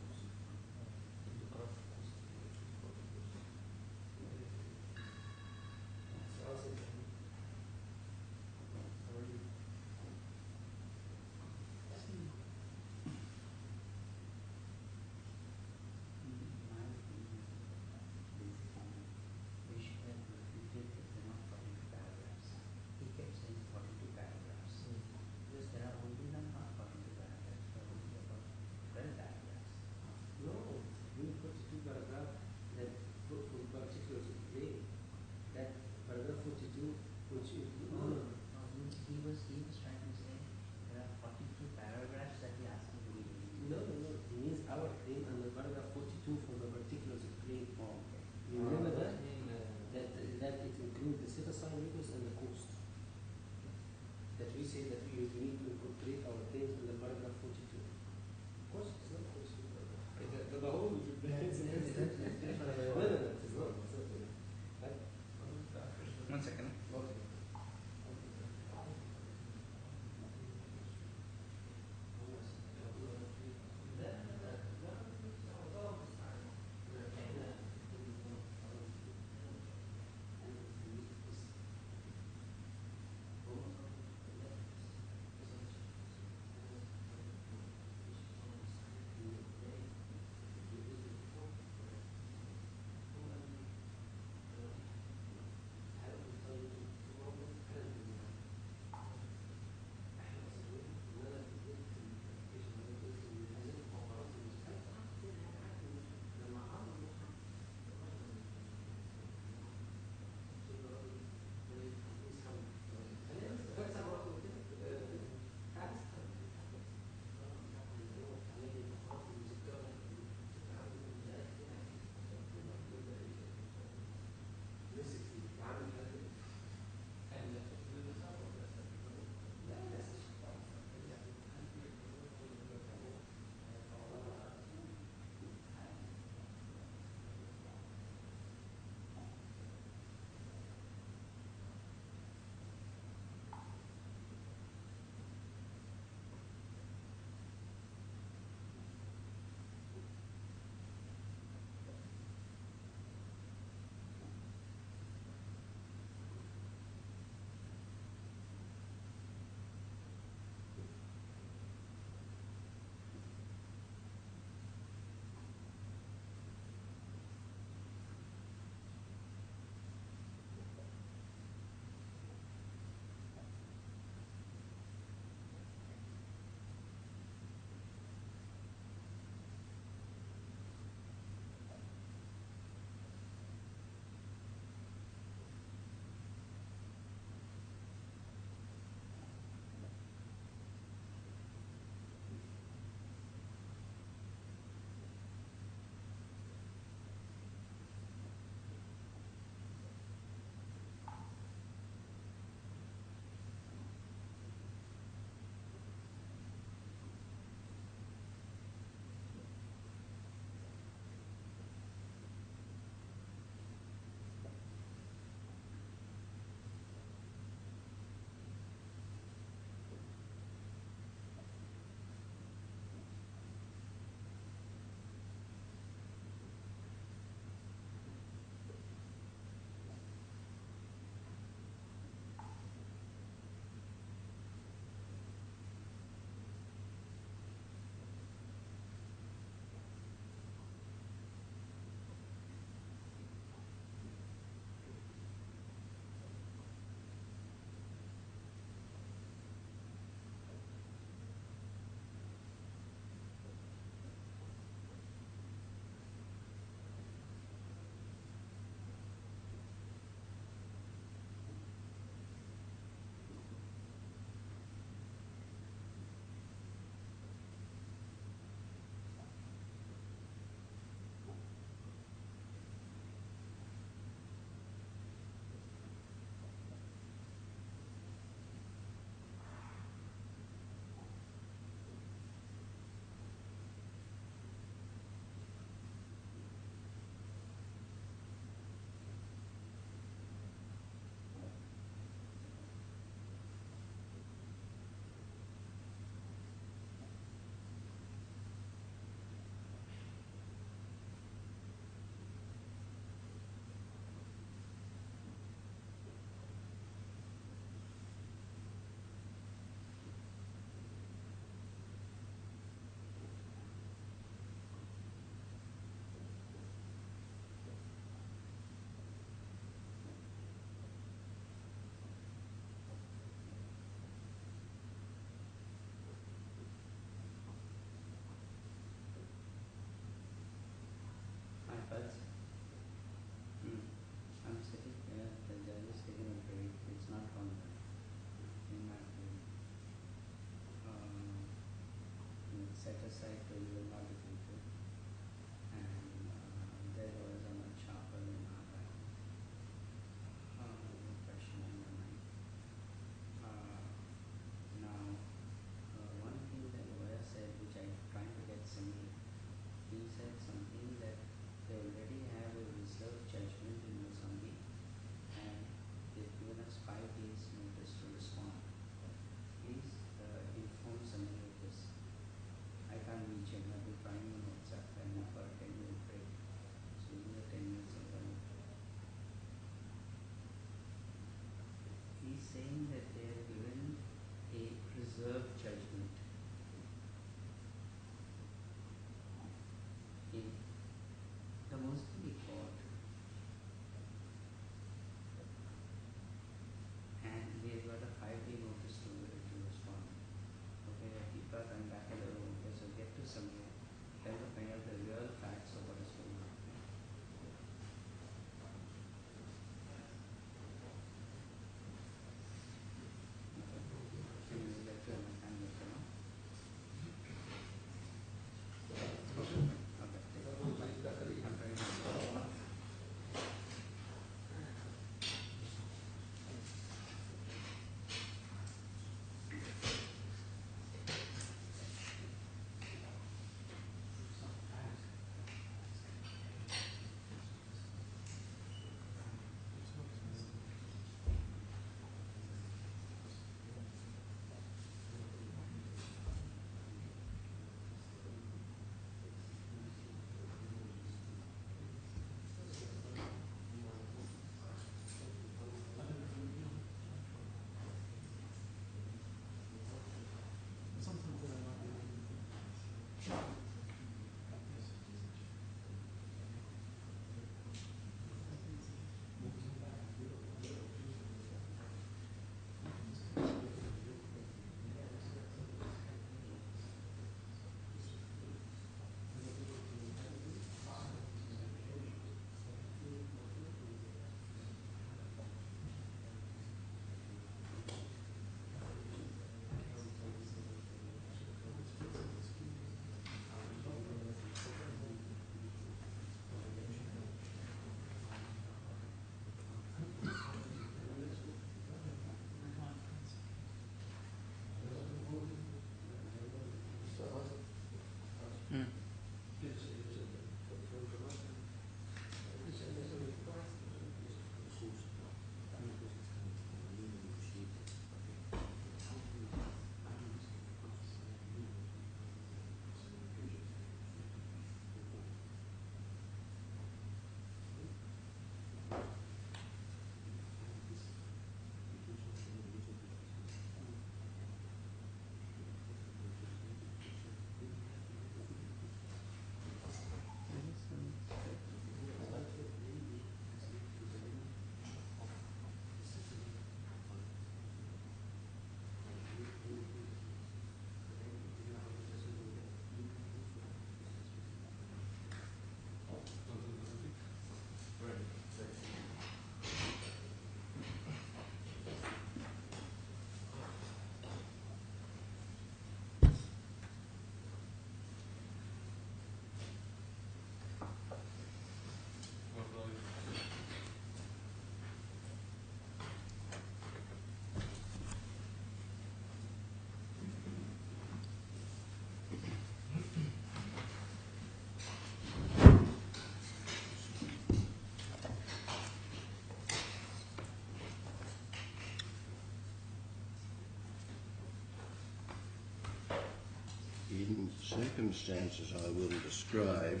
circumstances I will describe,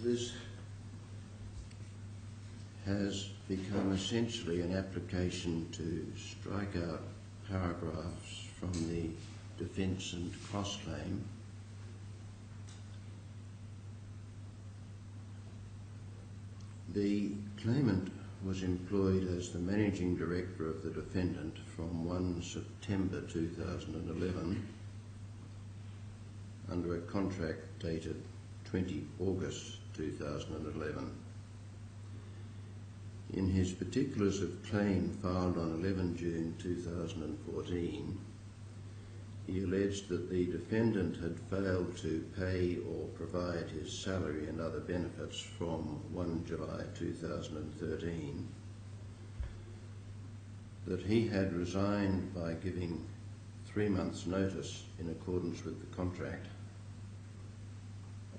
this has become essentially an application to strike out paragraphs from the defence and cross-claim The claimant was employed as the managing director of the defendant from 1 September 2011 under a contract dated 20 August 2011. In his particulars of claim filed on 11 June 2014, he alleged that the defendant had failed to pay or provide his salary and other benefits from 1 July 2013, that he had resigned by giving 3 months' notice in accordance with the contract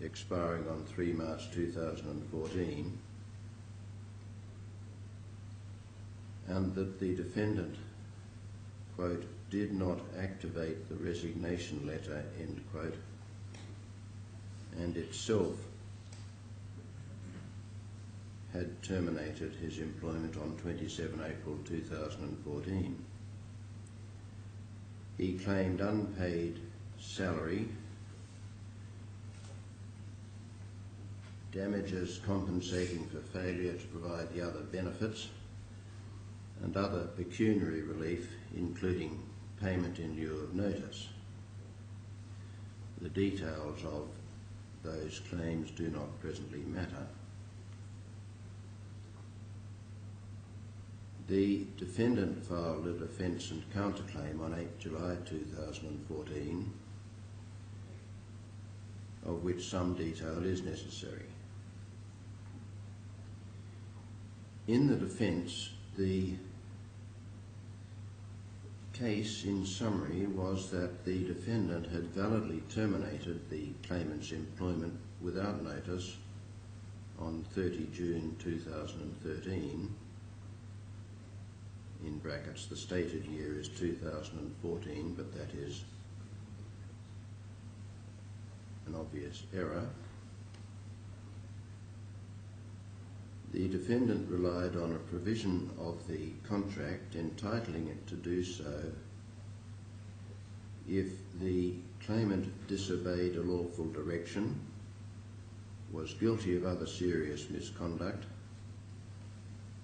expiring on 3 March 2014, and that the defendant, quote, did not activate the resignation letter, end quote, and itself had terminated his employment on 27 April 2014. He claimed unpaid salary, damages compensating for failure to provide the other benefits, and other pecuniary relief, including payment in lieu of notice. The details of those claims do not presently matter. The defendant filed a defence and counterclaim on 8 July 2014, of which some detail is necessary. In the defence, the case, in summary, was that the defendant had validly terminated the claimant's employment without notice on 30 June 2013, in brackets, the stated year is 2014, but that is an obvious error. The defendant relied on a provision of the contract entitling it to do so if the claimant disobeyed a lawful direction, was guilty of other serious misconduct,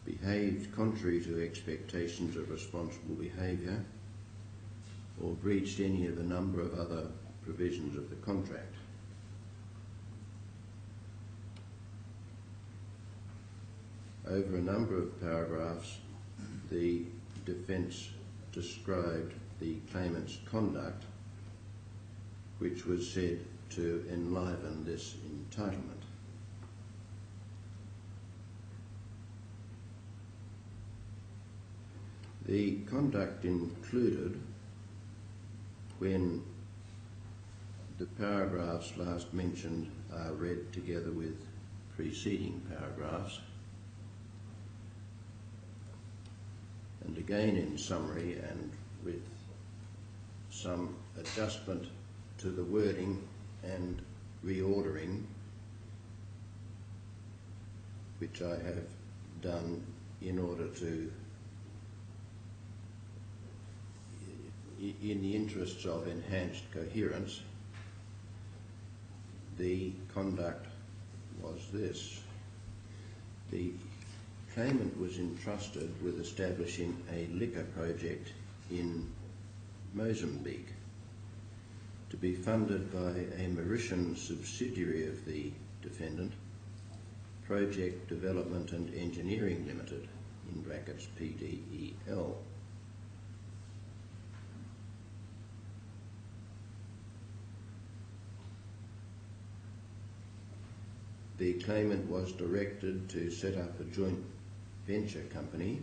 behaved contrary to expectations of responsible behaviour, or breached any of a number of other provisions of the contract. Over a number of paragraphs, the defence described the claimant's conduct, which was said to enliven this entitlement. The conduct included, when the paragraphs last mentioned are read together with preceding paragraphs, and again in summary and with some adjustment to the wording and reordering, which I have done in order to, in the interests of enhanced coherence. The conduct was this. The claimant was entrusted with establishing a liquor project in Mozambique to be funded by a Mauritian subsidiary of the defendant, Project Development and Engineering Limited, in brackets PDEL. The claimant was directed to set up a joint venture company,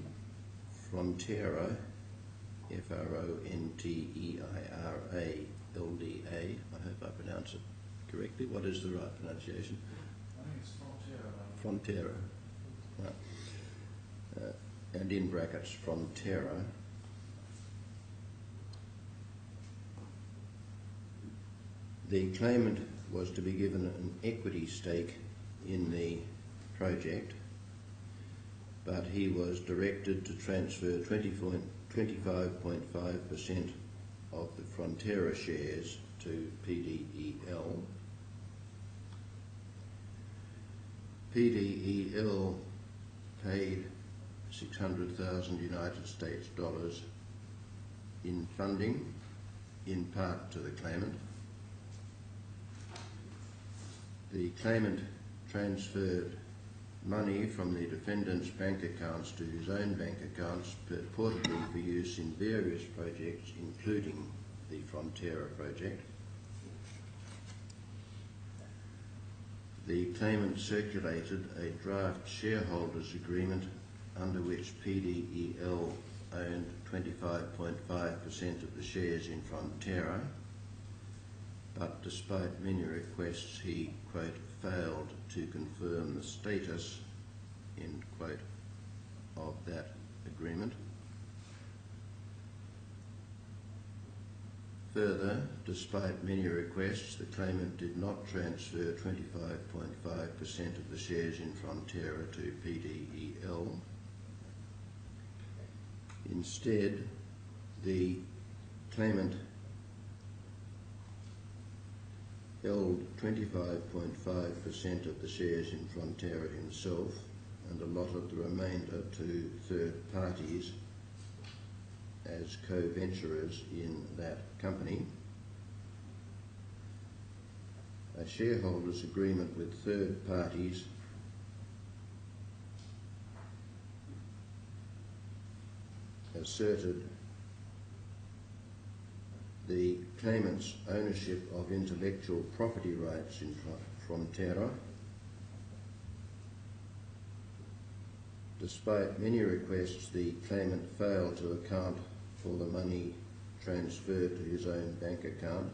Fronteira, Fronteira LDA. I hope I pronounce it correctly. What is the right pronunciation? I think it's Fronteira. Right. And in brackets, Fronteira, The claimant was to be given an equity stake in the project, but he was directed to transfer 25.5% of the Frontera shares to PDEL. PDEL paid 600,000 United States dollars in funding, in part to the claimant. The claimant transferred money from the defendant's bank accounts to his own bank accounts, purportedly for use in various projects, including the Frontera project. The claimant circulated a draft shareholders agreement under which PDEL owned 25.5% of the shares in Frontera, but despite many requests, he, quote, failed to confirm the status, end quote, of that agreement. Further, despite many requests, the claimant did not transfer 25.5% of the shares in Frontera to PDEL. Instead, the claimant held 25.5% of the shares in Frontera himself and allotted the remainder to third parties as co-venturers in that company. A shareholders agreement with third parties asserted the claimant's ownership of intellectual property rights in Frontera. Despite many requests, the claimant failed to account for the money transferred to his own bank account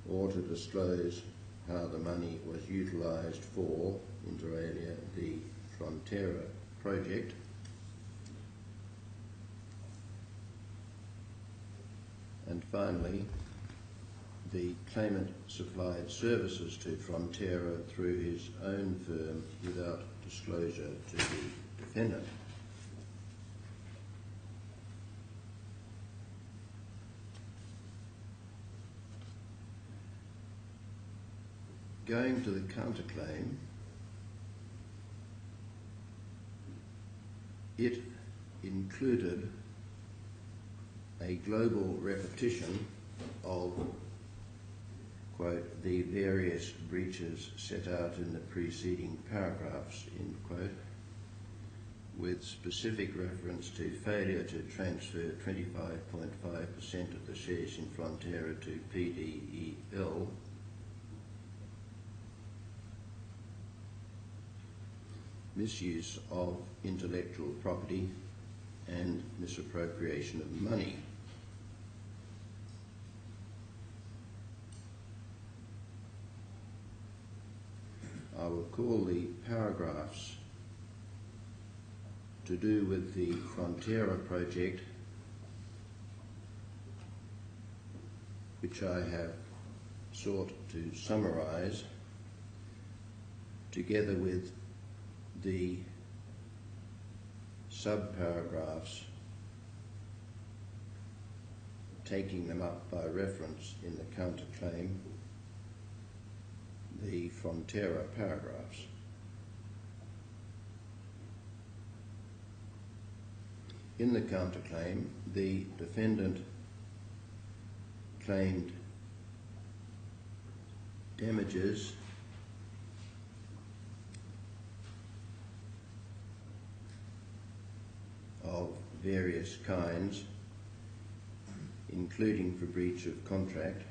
or to disclose how the money was utilised for, inter alia, the Frontera project. And finally, the claimant supplied services to Frontera through his own firm without disclosure to the defendant. Going to the counterclaim, it included a global repetition of, quote, the various breaches set out in the preceding paragraphs, end quote, with specific reference to failure to transfer 25.5% of the shares in Frontera to PDEL, misuse of intellectual property, and misappropriation of money. I will call the paragraphs to do with the Frontera project, which I have sought to summarise, together with the sub-paragraphs, taking them up by reference in the counterclaim, the Frontera paragraphs. In the counterclaim, the defendant claimed damages of various kinds, including for breach of contract,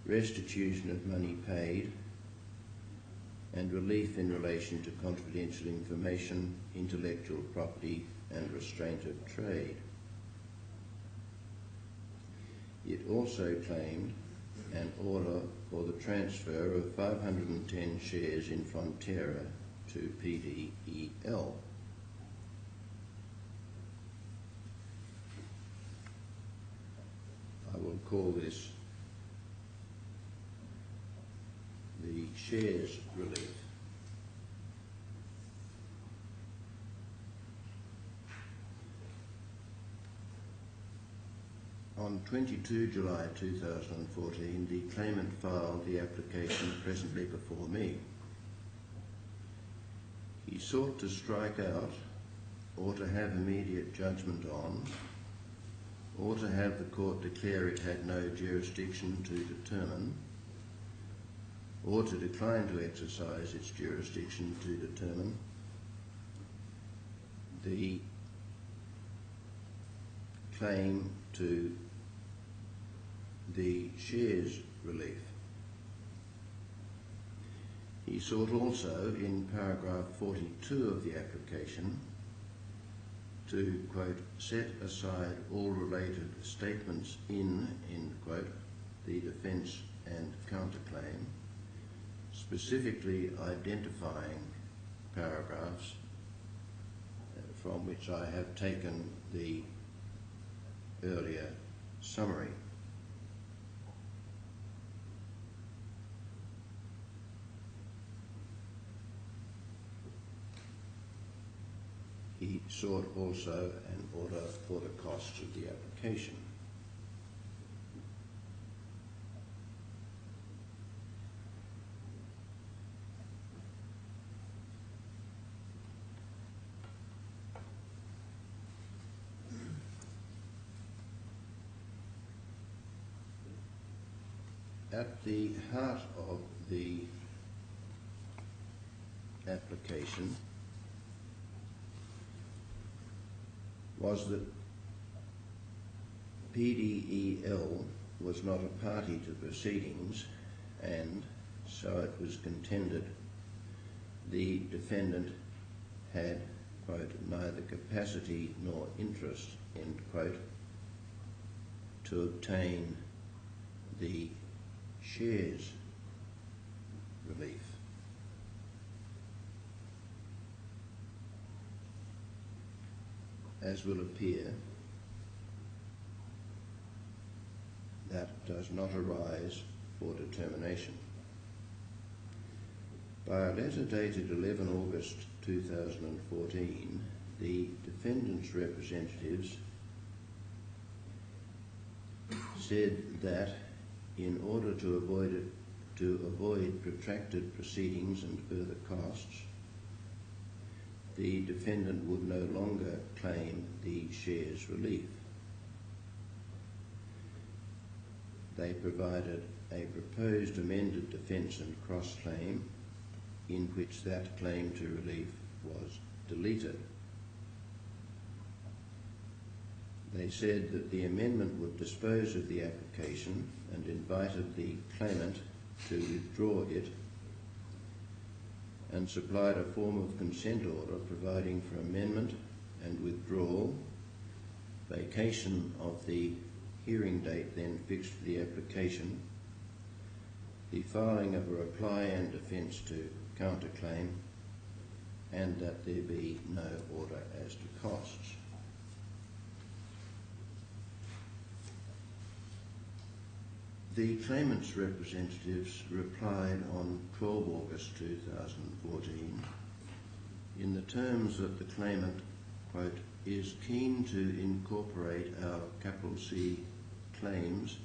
restitution of money paid, and relief in relation to confidential information, intellectual property, and restraint of trade. It also claimed an order for the transfer of 510 shares in Frontera to PDEL. I will call this shares relief. On 22 July 2014, the claimant filed the application presently before me. He sought to strike out, or to have immediate judgment on, or to have the court declare it had no jurisdiction to determine, or to decline to exercise its jurisdiction to determine the claim to the shares relief. He sought also, in paragraph 42 of the application, to, quote, set aside all related statements in, end quote, the defence and counterclaim, specifically identifying paragraphs from which I have taken the earlier summary. He sought also an order for the costs of the application. At the heart of the application was that PDEL was not a party to proceedings, and so it was contended the defendant had, quote, neither capacity nor interest, end quote, to obtain the shares relief. As will appear, that does not arise for determination. By a letter dated 11 August 2014, the defendant's representatives said that in order to avoid protracted proceedings and further costs, the defendant would no longer claim the shares relief. They provided a proposed amended defence and cross-claim in which that claim to relief was deleted. They said that the amendment would dispose of the application and invited the claimant to withdraw it, and supplied a form of consent order providing for amendment and withdrawal, vacation of the hearing date then fixed for the application, the filing of a reply and defence to counterclaim, and that there be no order as to costs. The claimant's representatives replied on 12 August 2014 in the terms that the claimant, quote, is keen to incorporate our capital C claims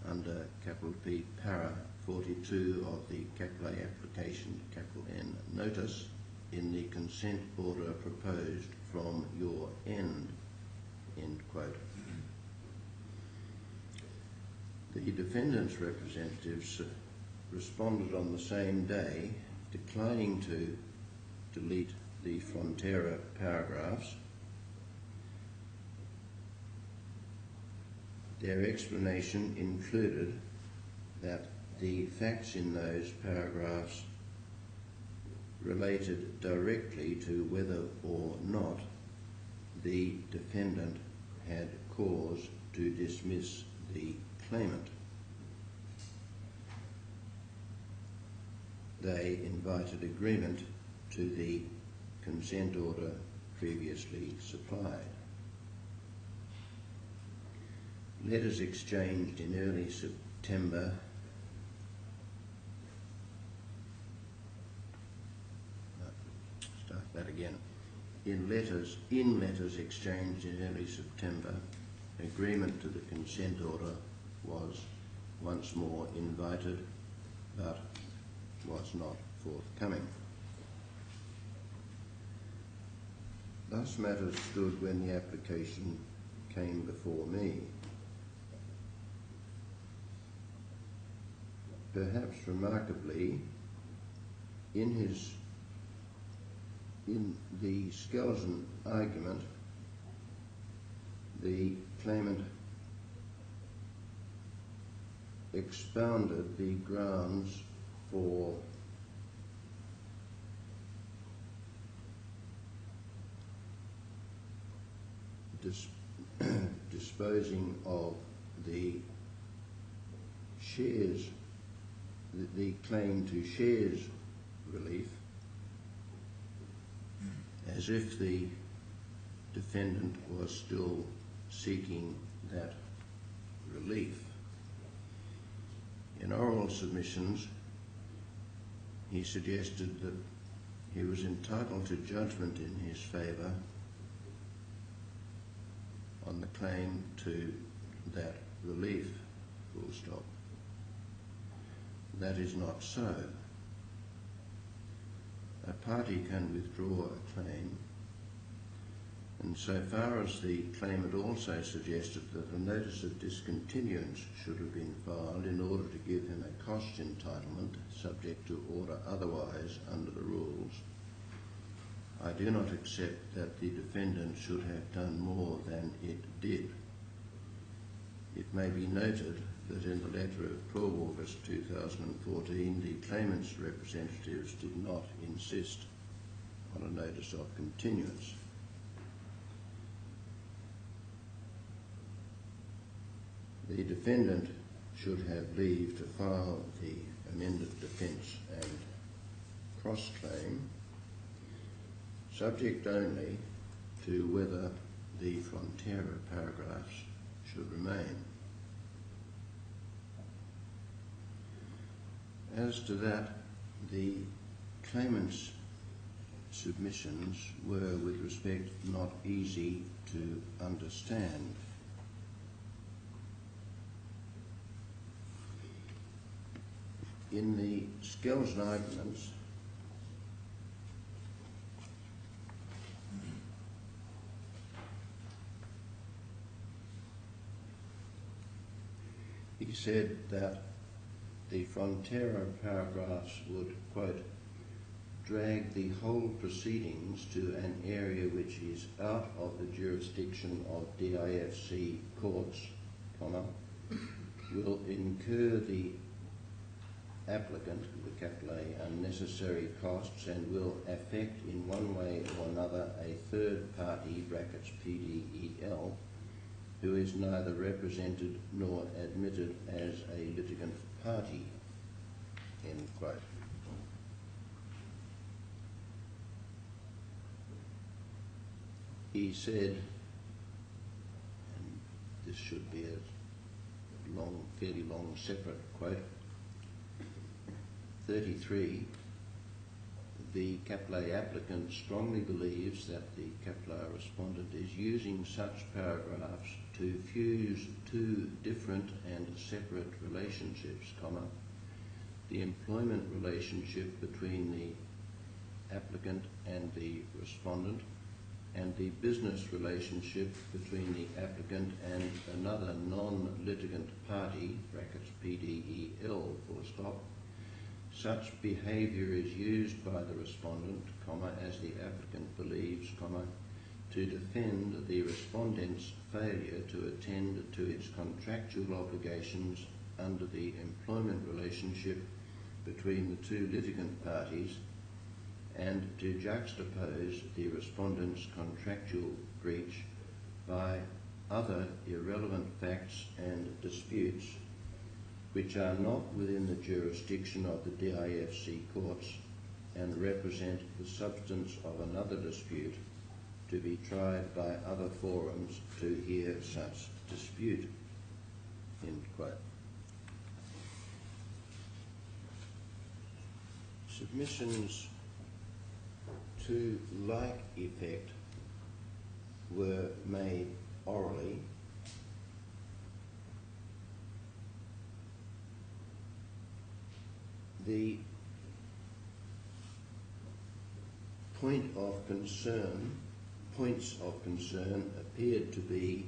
under capital P para 42 of the capital A application, capital N notice, in the consent order proposed from your end, end quote. The defendant's representatives responded on the same day, declining to delete the Frontera paragraphs. Their explanation included that the facts in those paragraphs related directly to whether or not the defendant had cause to dismiss the claimant. They invited agreement to the consent order previously supplied. Letters exchanged in early September again. In letters exchanged in early September, agreement to the consent order was once more invited, but was not forthcoming. Thus matters stood when the application came before me. Perhaps remarkably, in the skeleton argument, the claimant expounded the grounds for disposing of the shares, the claim to shares relief, as if the defendant was still seeking that relief. In oral submissions, he suggested that he was entitled to judgment in his favour on the claim to that relief, full stop. That is not so. A party can withdraw a claim, and so far as the claimant also suggested that a notice of discontinuance should have been filed in order to give him a cost entitlement subject to order otherwise under the rules, I do not accept that the defendant should have done more than it did. It may be noted that in the letter of 12 August 2014, the claimant's representatives did not insist on a notice of continuance. The defendant should have leave to file the amended defence and cross-claim, subject only to whether the Frontera paragraphs should remain. As to that, the claimant's submissions were, with respect, not easy to understand. In the skeleton arguments, he said that the Frontera paragraphs would, quote, drag the whole proceedings to an area which is out of the jurisdiction of DIFC courts, comma, will incur the applicant, the capital A, unnecessary costs and will affect in one way or another a third party, brackets PDEL, who is neither represented nor admitted as a litigant party, end quote. He said, and this should be a long, fairly long separate quote, 33, the capital A applicant strongly believes that the capital A respondent is using such paragraphs to fuse two different and separate relationships, comma, the employment relationship between the applicant and the respondent, and the business relationship between the applicant and another non-litigant party, brackets PDEL, full stop. Such behaviour is used by the respondent, comma, as the applicant believes, comma, to defend the respondent's failure to attend to its contractual obligations under the employment relationship between the two litigant parties, and to juxtapose the respondent's contractual breach by other irrelevant facts and disputes which are not within the jurisdiction of the DIFC courts and represent the substance of another dispute to be tried by other forums to hear such dispute, end quote. Submissions to like effect were made orally, the points of concern appeared to be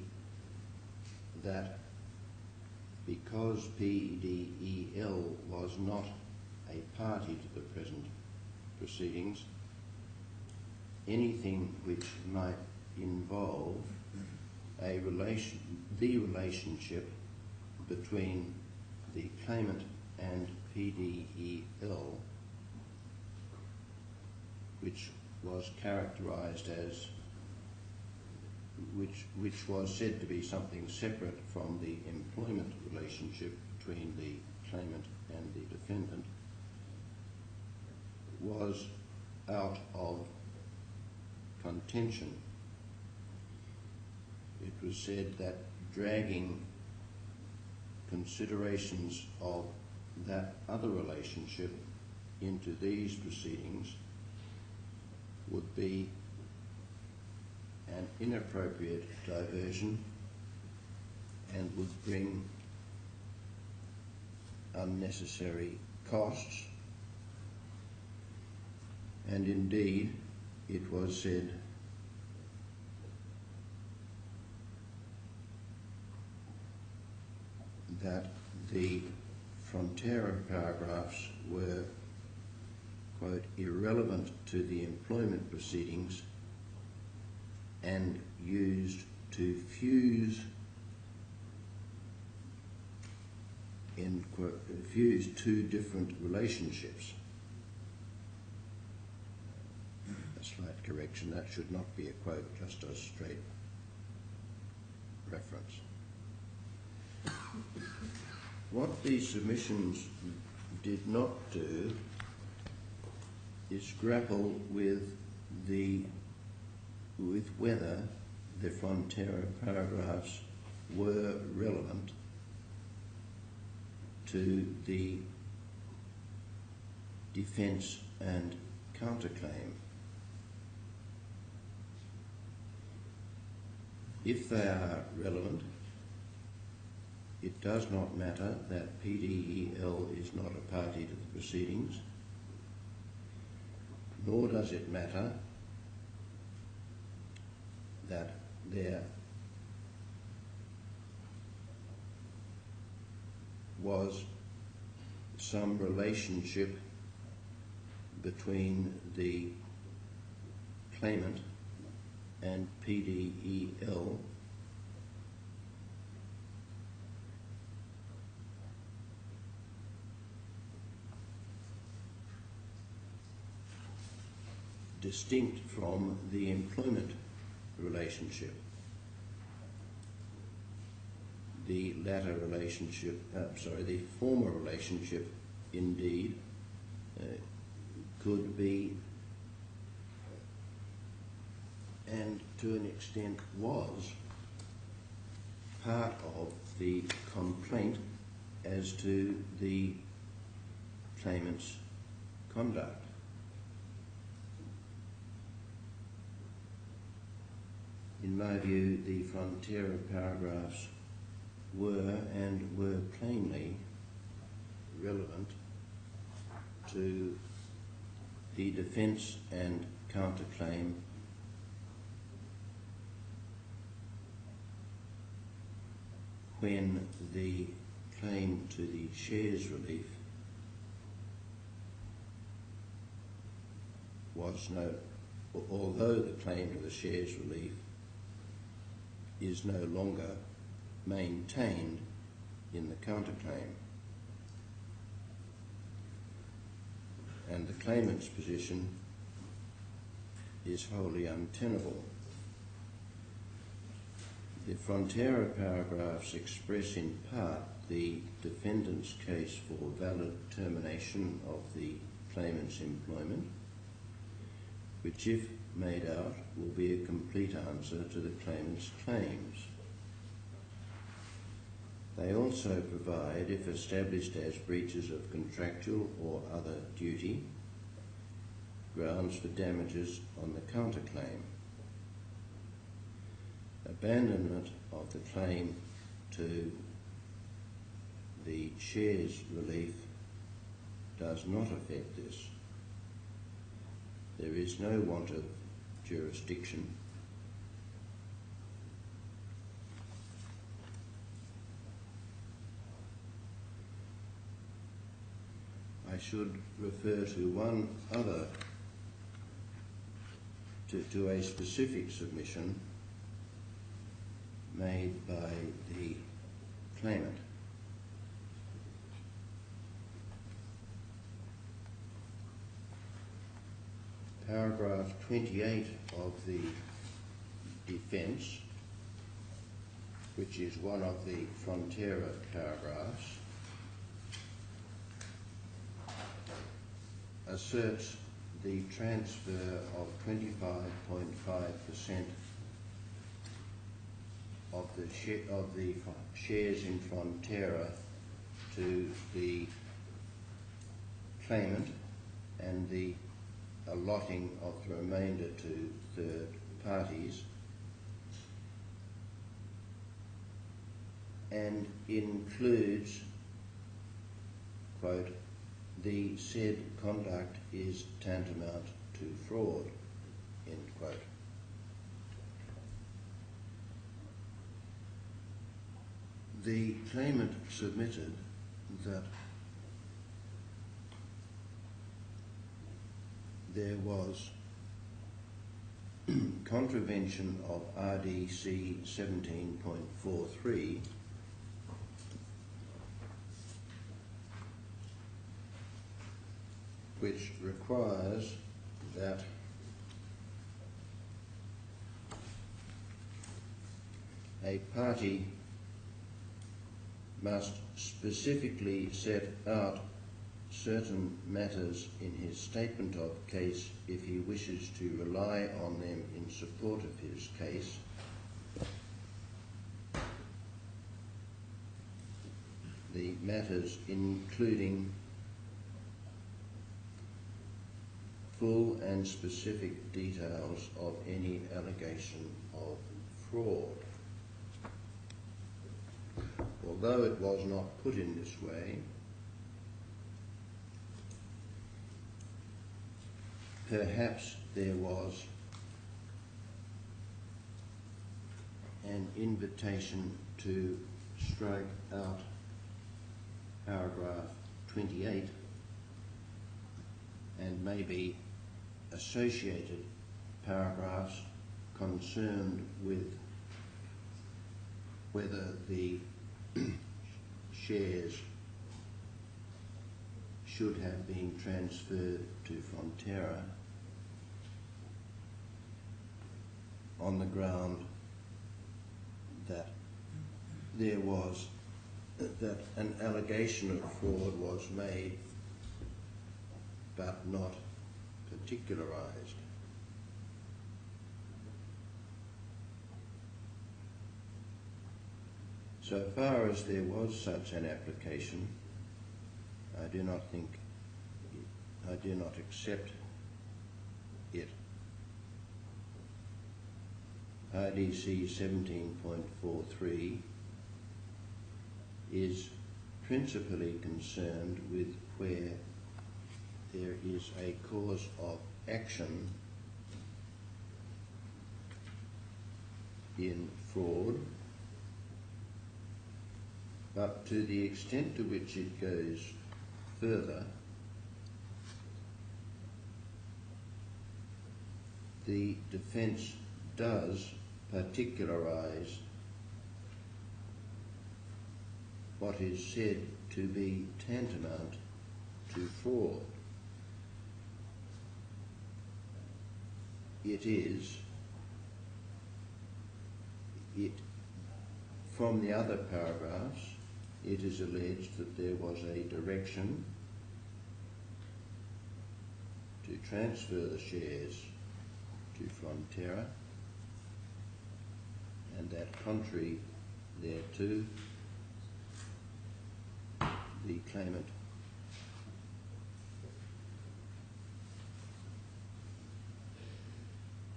that because PDEL was not a party to the present proceedings, anything which might involve the relationship between the claimant and PDEL, which was characterised as, which was said to be something separate from the employment relationship between the claimant and the defendant, was out of contention. It was said that dragging considerations of that other relationship into these proceedings would be an inappropriate diversion and would bring unnecessary costs. And indeed, it was said that the Frontera paragraphs were, quote, irrelevant to the employment proceedings and used to fuse, end quote, fuse two different relationships. A slight correction, that should not be a quote, just a straight reference. What these submissions did not do is grapple with whether the Frontera paragraphs were relevant to the defence and counterclaim. If they are relevant, it does not matter that PDEL is not a party to the proceedings, nor does it matter that there was some relationship between the claimant and PDEL distinct from the employment relationship. The latter relationship, the former relationship indeed could be, and to an extent was, part of the complaint as to the claimant's conduct. In my view, the Frontera paragraphs were plainly relevant to the defence and counterclaim when the claim to the shares relief was although the claim to the shares relief is no longer maintained in the counterclaim, and the claimant's position is wholly untenable. The Frontera paragraphs express in part the defendant's case for valid termination of the claimant's employment, which, if made out, will be a complete answer to the claimant's claims. They also provide, if established as breaches of contractual or other duty, grounds for damages on the counterclaim. Abandonment of the claim to the shares relief does not affect this. There is no want of jurisdiction. I should refer to one other, to a specific submission made by the claimant. Paragraph 28 of the defence, which is one of the Frontera paragraphs, asserts the transfer of 25.5% of the shares in Frontera to the claimant and the allotting of the remainder to third parties, and includes, quote, the said conduct is tantamount to fraud, end quote. The claimant submitted that there was contravention of RDC 17.43 which requires that a party must specifically set out certain matters in his statement of case if he wishes to rely on them in support of his case, the matters including full and specific details of any allegation of fraud. Although it was not put in this way, perhaps there was an invitation to strike out paragraph 28 and maybe associated paragraphs concerned with whether the shares should have been transferred to Frontera on the ground that there was that an allegation of fraud was made but not particularised. So far as there was such an application, I do not accept it. RDC 17.43 is principally concerned with where there is a cause of action in fraud, but to the extent to which it goes further, the defence does particularise what is said to be tantamount to fraud. From the other paragraphs, it is alleged that there was a direction to transfer the shares to Frontera, and that contrary thereto, the claimant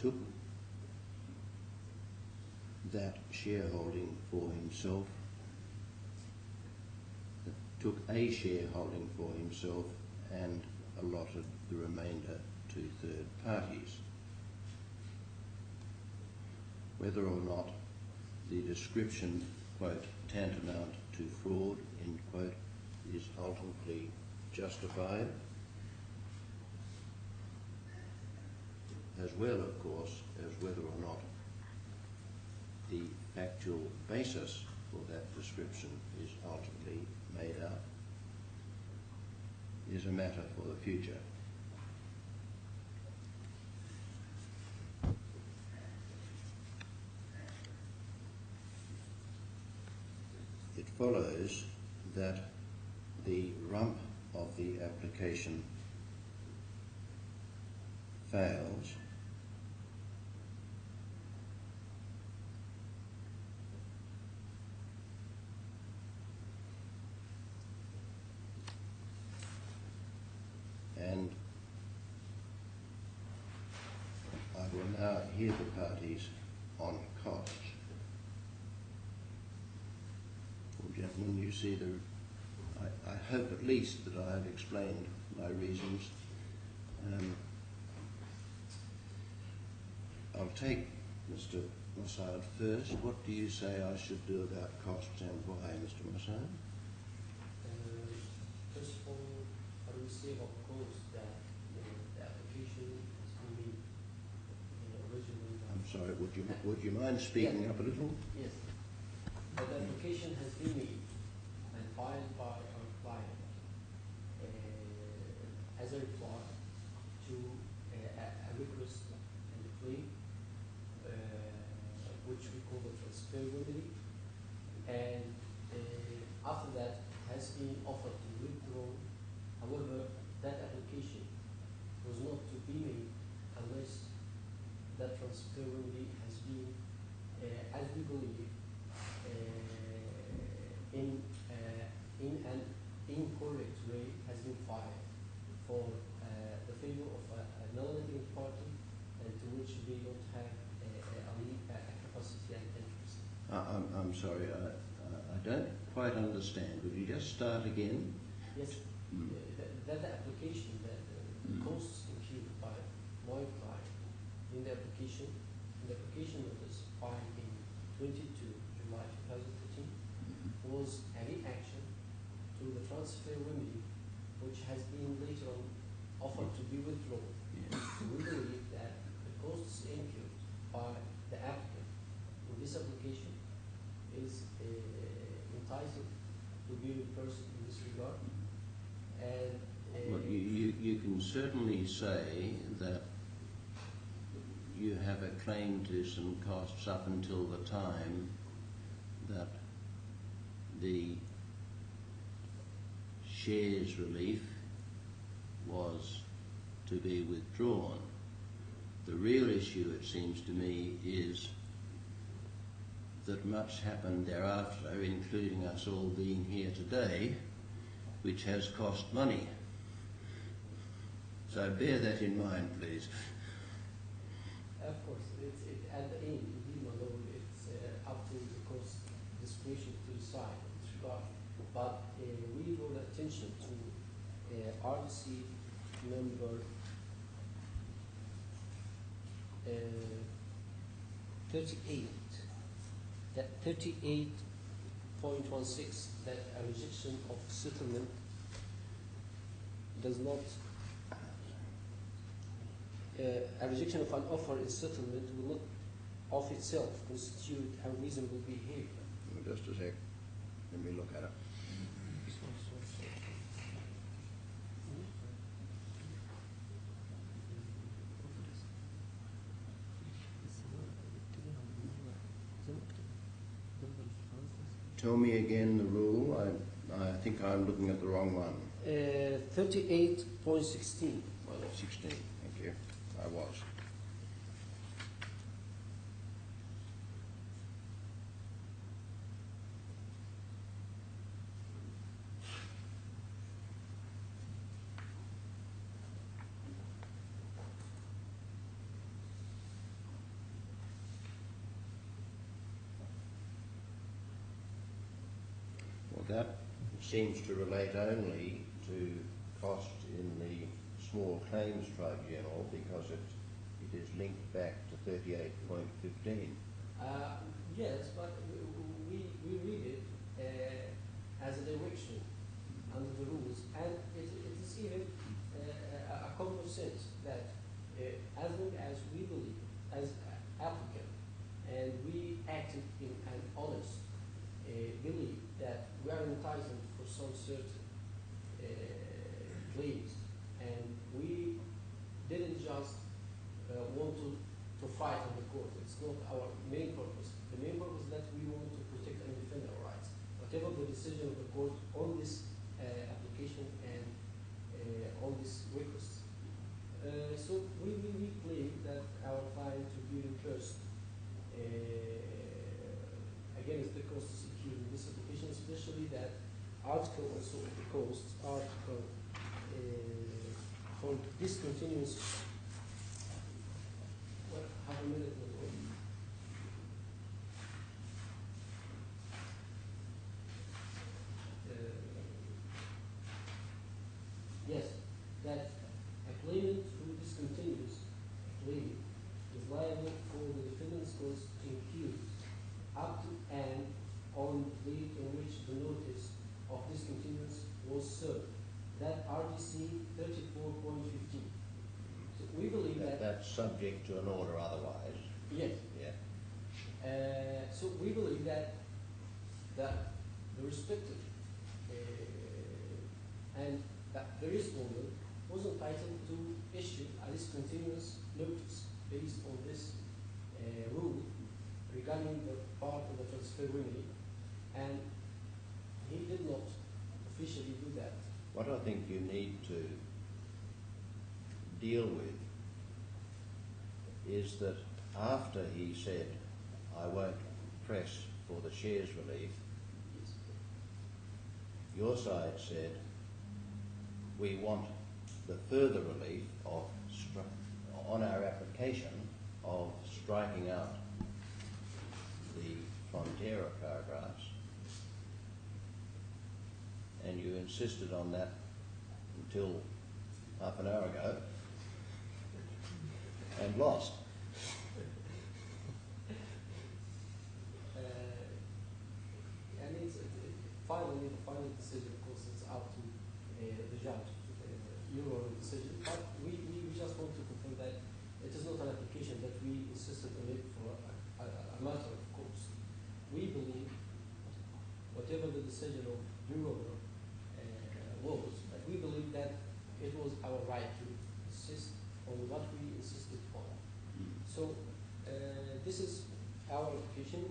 took that shareholding for himself, took a shareholding for himself and allotted the remainder to third parties. Whether or not the description, quote, tantamount to fraud, end quote, is ultimately justified, as well, of course, as whether or not the factual basis for that description is ultimately made up, is a matter for the future. It follows that the rump of the application fails and I will now hear the parties on costs. Well, gentlemen, you see I hope at least that I have explained my reasons. I'll take Mr. Mossad first. What do you say I should do about costs and why, Mr. Mossad? First of all, I will say, of course, that the application has been made originally. I'm sorry, would you mind speaking up a little? Yes. The application has been made and filed by our client as a reply to a request and a claim, which we call the transfer remedy. And after that, it has been offered to withdraw. However, that application was not to be made unless that transfer remedy has been, as we believe, in an incorrect way, has been filed for the favor of a non-lending party and to which they don't have a capacity and interest. I'm sorry, I don't quite understand. Would you just start again? Yes, that application, the costs incurred by my client in the application notice filed in 22 July 2013 was a reaction to the transfer remedy, which has been later on offered to be withdrawn. Yes. We believe that the costs incurred by the applicant in this application is entitled to be reimbursed in this regard. And well, you can certainly say that you have a claim to some costs up until the time that the shares relief was to be withdrawn. The real issue, it seems to me, is that much happened thereafter, including us all being here today, which has cost money. So bear that in mind, please. of course, at the end, indeed, my lord, it's up to the cost discretion to decide in this regard. But we draw the attention to RDC number 38, that 38.16, that a rejection of settlement does not, a rejection of an offer in settlement will not of itself constitute a reasonable behavior. Just a sec. Let me look at it. Tell me again the rule. I think I'm looking at the wrong one. 38.16. Well, 16. Thank you. I was. that seems to relate only to cost in the small claims tribunal because it is linked back to 38.15. Yes, but we read it as a direction under the rules, and it is even a common sense that as long as we believe, as applicant, and we acted in an honest belief that we are entitled for some certain claims, and we didn't just want to fight on the court. It's not our main purpose. The main purpose is that we want to protect and defend our rights. Whatever the decision of the court on this application and on this request. So we claim that our client to be reimbursed against the cost secured in this application, especially that article also of the costs, article for discontinuance. Well, half a minute ago. Yes, that a claimant who discontinues a claim is liable for the defendant's costs incurred up to and on the date in which the notice of discontinuance was served. That RDC 34.15. So we believe that that's subject to an order otherwise. yes. Yeah. So we believe that the respective and that the respondent was entitled to issue a discontinuous notice based on this rule regarding the part of the transfer remedy, and he did not officially do that. What I think you need to deal with is that after he said, I won't press for the shares relief, Yes. your side said, we want the further relief of on our application of striking out the Frontera paragraphs, and you insisted on that until half an hour ago and lost. And it's finally the final decision, of course, it's up to the judge, your decision. But we just want to confirm that it is not an application that we insisted on it for a matter of course. We believe whatever the decision of your was, but we believe that it was our right to insist on what we insisted on. So this is our application.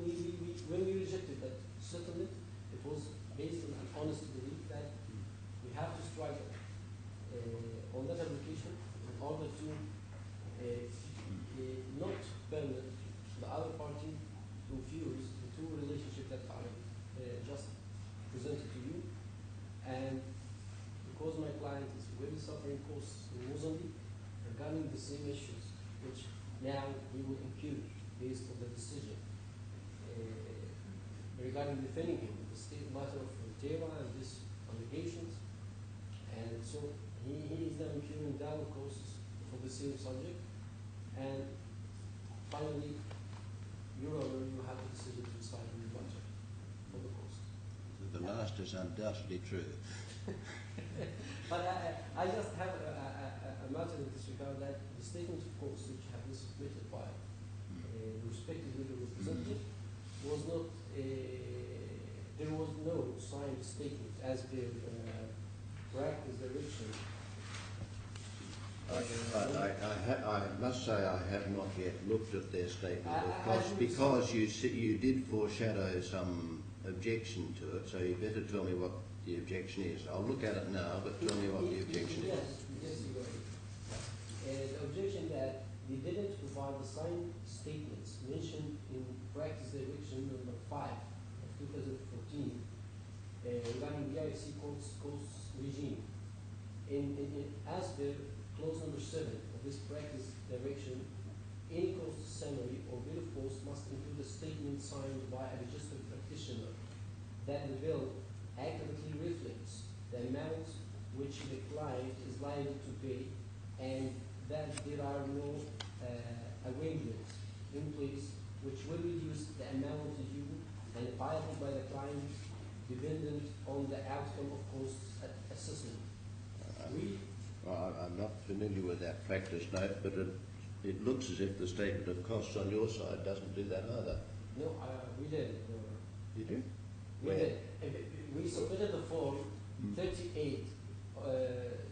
When we rejected that settlement, it was based on an honest belief that we have to strike on that application in order to not permit the other party to fuse the two relationships that are just presented to you. And because my client is really suffering costs in Mozambique regarding the same issues, which now we will incur based on the decision regarding defending him in the state matter of Frontera and these allegations. And so he is now incurring double costs for the same subject. And finally, Your Honor, you have the decision to decide on the matter for the cost. The last is undoubtedly true. But I just have a matter in this regard that the statement of cost which have been submitted by the respective legal representative was not, there was no signed statement as per practice direction. I must say I have not yet looked at their statement because you did foreshadow some objection to it, so you better tell me what the objection is. I'll look at it now, but tell me what the objection is. Yes, you are. The objection that they didn't provide the signed statements mentioned in practice direction number 5 of 2014 regarding the ICICI costs regime. As the clause number 7 of this practice direction, any cost summary or bill of cost must include a statement signed by a registered practitioner that the bill accurately reflects the amount which the client is liable to pay, and that there are no arrangements in place which will reduce the amount due and payable by the client dependent on the outcome of costs assessment. I'm not familiar with that practice note, but it looks as if the statement of costs on your side doesn't do that either. No, we did. Did you? We did. We submitted the form 38.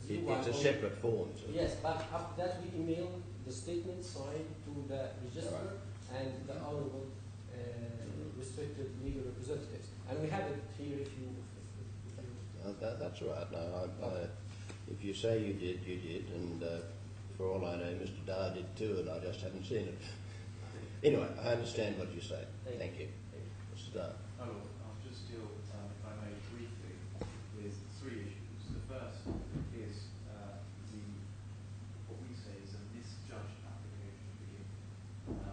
It's a separate form. So. Yes, but after that we emailed the statement signed to the register and the honorable respected legal representatives. And we have it here if you... That's all right. No, if you say you did, you did. And for all I know, Mr. Dyer did too, and I just haven't seen it. Anyway, I understand what you say. Thank you. Mr. Dyer. I'll just deal, if I may, briefly with three issues. The first is what we say is a misjudged application to begin with.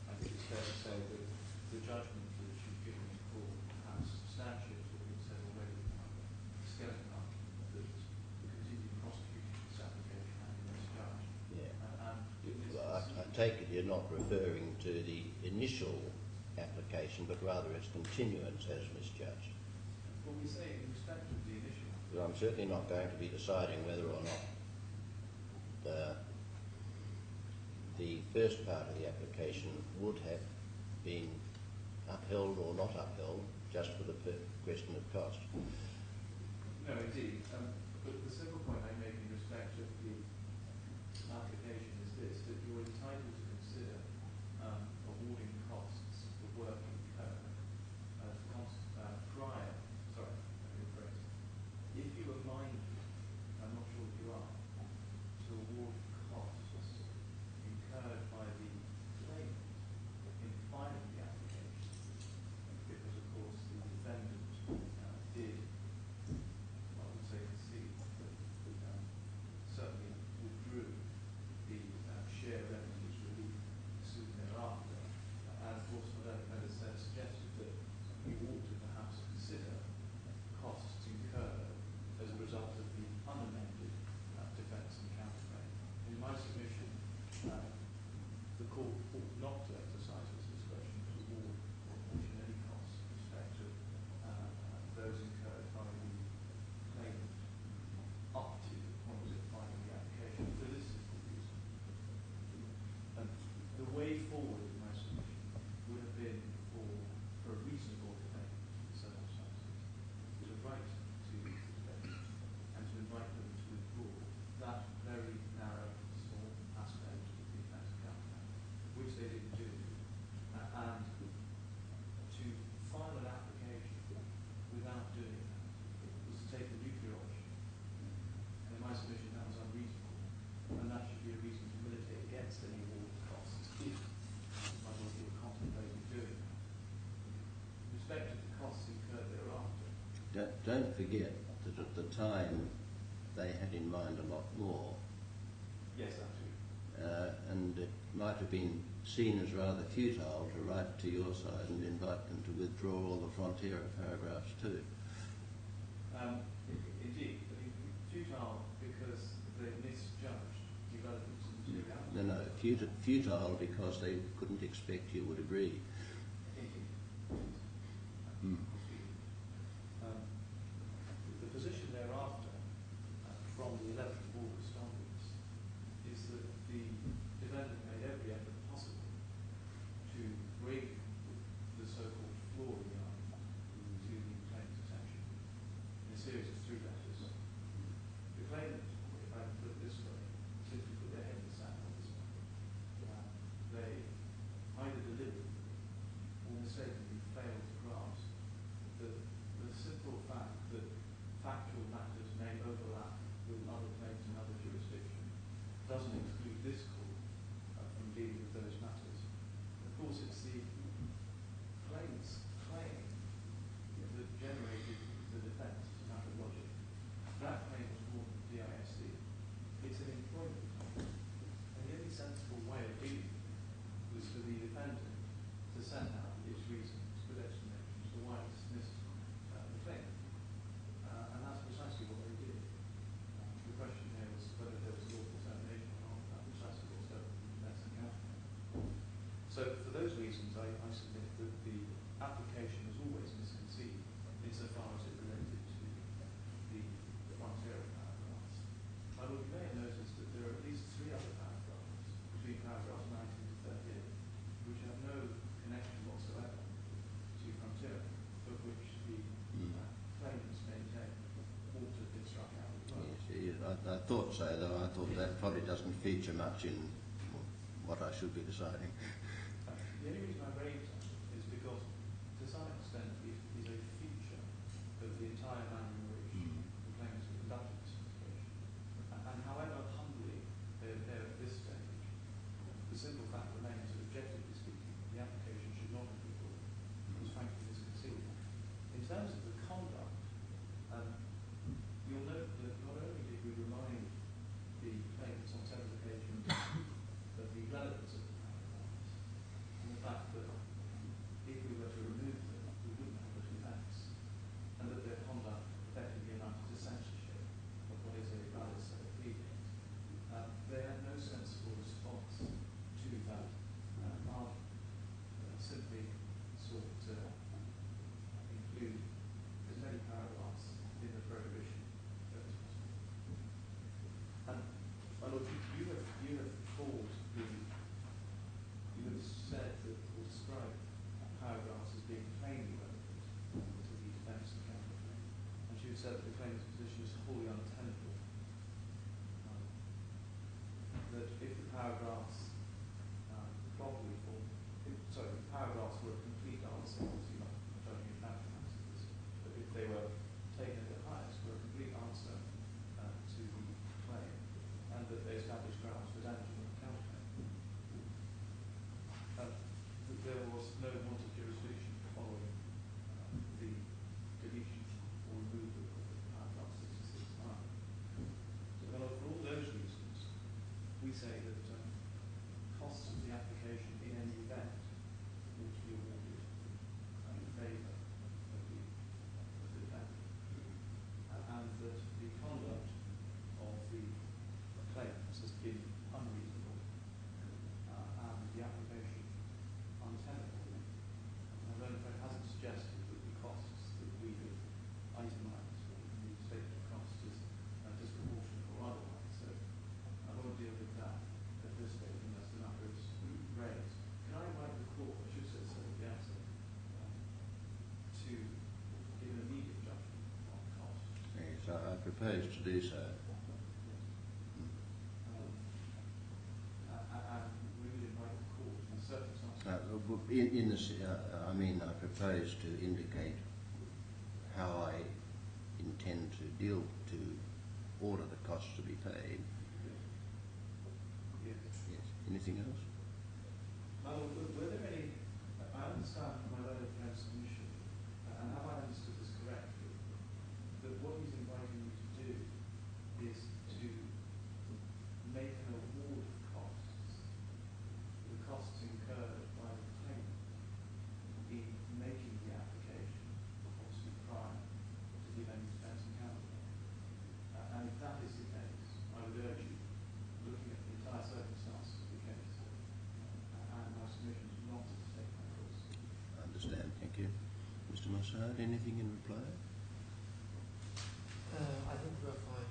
I think it's fair to say that the judgment that you've given in court has substantiated what we've said already. Skeleton argument that the continued prosecution of this application has been misjudged. Yeah. I take it you're not referring to the initial application, but rather its continuance as misjudged. Well, we say in respect of the initial. But I'm certainly not going to be deciding whether or not the first part of the application would have been upheld or not upheld, just for the question of cost. No, indeed. But the simple point I make in respect of the application is this, that you're entitled to consider awarding costs for work incurred prior, sorry, let me rephrase. If you are minded, I'm not sure if you are, to award costs incurred by the claimant in filing the application, because of course the defendant did, I would say concede, but certainly withdrew the share revenues relief soon thereafter. And of course, what I've suggested that you ought to perhaps consider costs incurred as a result of the unamended defence and counterclaim. In my submission, the court ought not to exercise its discretion to award or apportion any costs in respect of those incurred by the claimant up to the point of filing the application for this simple reason. And the way forward in my submission would have been for a reasonable defendant in the circumstances to write to the defendant and to invite them to withdraw that very narrow, small aspect of the defence and counterclaim, which they didn't do, and to file an application without doing that was to take a nuclear option. And in my submission, that was unreasonable, and that should be a reason to militate against any award of costs if my lord were contemplating doing that. In respect of the costs incurred thereafter. Don't forget that at the time they had in mind a lot more. Yes, absolutely. And it might have been seen as rather futile to write to your side and invite them to withdraw all the Frontier paragraphs too. Indeed, I mean, futile because they misjudged the relevance of materiality. No, futile because they couldn't expect you would agree. Indeed. The position thereafter, from the 11th of August onwards, is that the defendant made every effort possible to bring the so-called flaw in the argument to the claimant's attention in a series of 3 letters. The claimant, if I can put it this way, simply put their head in the sand on this one. They either deliberately application was always misconceived insofar as it related to the frontier paragraphs. My lord, you may have noticed that there are at least 3 other paragraphs, between paragraphs 19 to 38, which have no connection whatsoever to frontier, but which the claimants maintain ought to have been struck out as well. Yes, I thought so, though I thought that probably doesn't feature much in what I should be deciding. The only reason I raise that is because, to some extent, it is a feature of the entire manner in which the claimants have conducted this litigation. And however humbly they appear at this stage, the simple fact remains that, objectively speaking, the application should not have been brought. It was frankly misconceived. In terms of the conduct, you'll note that not only did we remind the claimants on several occasions of the relevance of the paragraphs, and the fact that if we were to remove them, we wouldn't have those effects, and that their conduct effectively amounted to censorship of what is a valid set of pleadings. They had no sensible response to that argument. Simply sought to include as many paragraphs in the prohibition as possible. My lord, you have called you have said that, or described paragraphs as being plainly relevant to the defence and counterclaim, and you have said that the claimant's position is wholly untenable. That if the paragraphs properly form, if the paragraphs were a complete answer, obviously not judging in fact analysis, but if they were taken at the highest, were a complete answer to the claim, and that they established grounds for damages on the counterclaim. That there was no want of jurisdiction following the deletion or removal of paragraph 66(9). So, for all those reasons, we say that costs of the application in any event ought to be awarded in favour of the defendant, and that the conduct of the claimants has been unreasonable, and the application untenable. My learned friend hasn't suggested that the costs that we have itemised in the statement of costs is disproportionate or otherwise. So I won't deal with that at this stage unless the matter is raised. Can I invite the court, I should say so at the outset, to give an immediate judgment on costs? Yes, I propose to do so. And we would invite the court in the circumstances. I propose to indicate how I intend to order the costs to be paid. Yes. Yes. Anything else? My lord, were there any, I understand from my learned friend's submission, and have I understood this correctly, that what he's inviting you to do is to make an award of costs, the costs incurred by the claimant in making the application, obviously prior to the event defence and counterclaim. And if that is the case, I would urge you, looking at the entire circumstances of the case, and my submissions, not to take that course. I understand, thank you. Mr. Mossad, anything in reply? I think we're fine.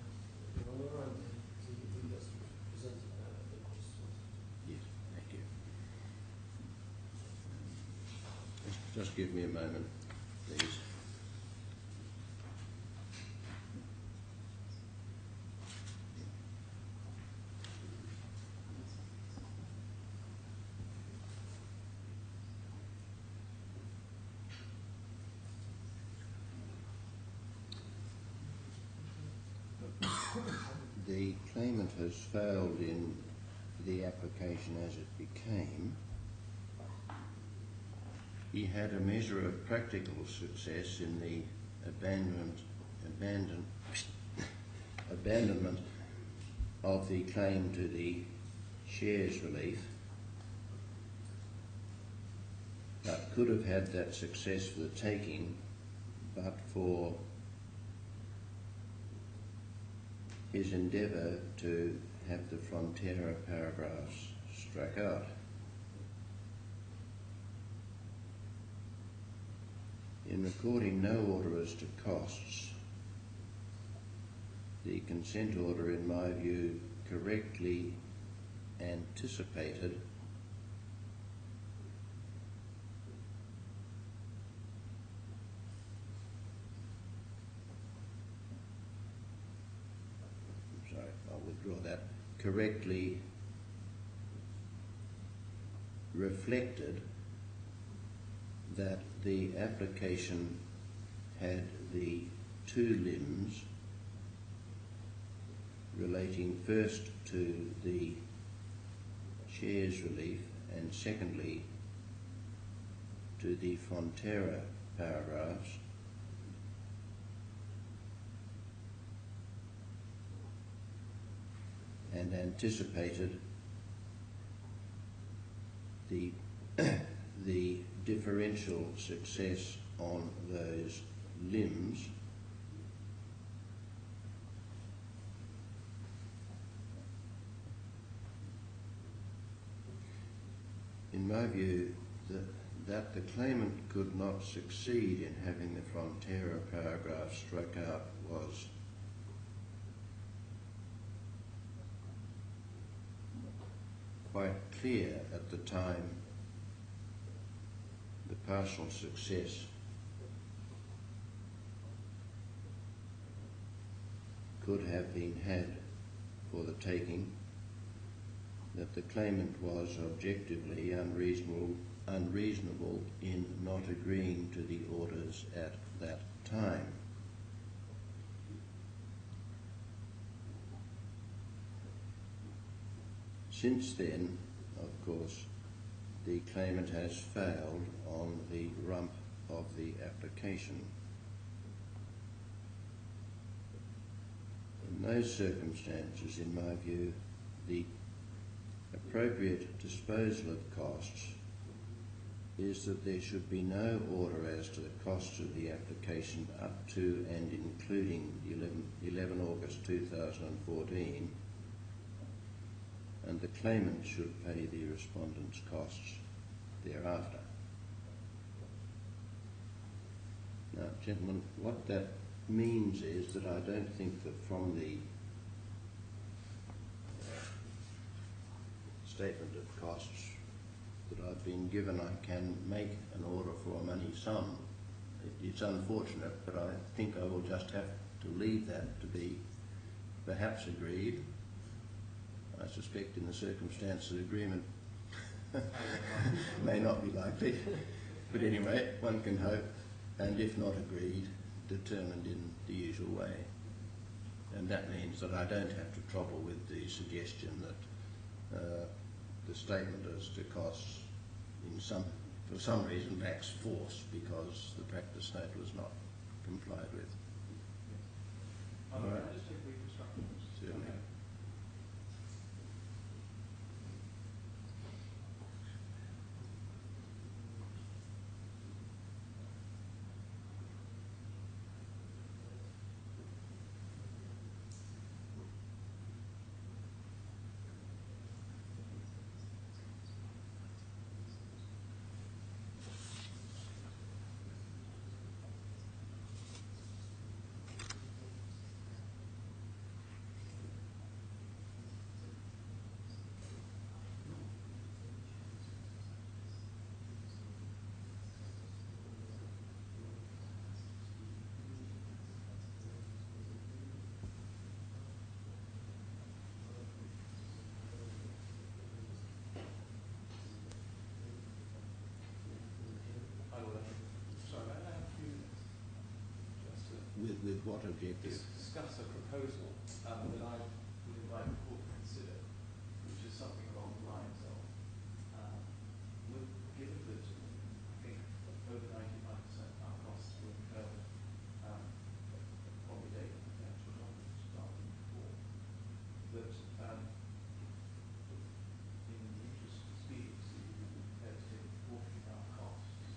Your Honour, and he just presented the costs. Yes, thank you. Just give me a moment, please. The claimant has failed in the application as it became. He had a measure of practical success in the abandonment of the claim to the shares relief, but could have had that success for the taking but for his endeavour to have the Frontera paragraphs struck out. In recording no order as to costs, the consent order, in my view, correctly anticipated correctly reflected that the application had the two limbs relating first to the shares relief and secondly to the Frontera paragraphs, and anticipated the the differential success on those limbs in my view that the claimant could not succeed in having the Frontera paragraph struck out was quite clear at the time the partial success could have been had for the taking, that the claimant was objectively unreasonable in not agreeing to the orders at that time. Since then, of course, the claimant has failed on the rump of the application. In those circumstances, in my view, the appropriate disposal of costs is that there should be no order as to the costs of the application up to and including 11 August 2014, and the claimant should pay the respondent's costs thereafter. Now, gentlemen, what that means is that I don't think that from the statement of costs that I've been given I can make an order for a money sum. It's unfortunate, but I think I will just have to leave that to be perhaps agreed. I suspect in the circumstances agreement may not be likely, but anyway, one can hope, and if not agreed, determined in the usual way. And that means that I don't have to trouble with the suggestion that the statement as to costs for some reason lacks force because the practice note was not complied with. All right. I just take reconstruction. Certainly. Okay. Sorry, I have a few minutes just to With what objective? discuss a proposal that I would invite the court to consider, which is something along the lines of, given that I think over 95% of our costs were incurred on the date of the actual documents rather than before, that in the interest of expediency, we would be prepared to take a proportion of our costs.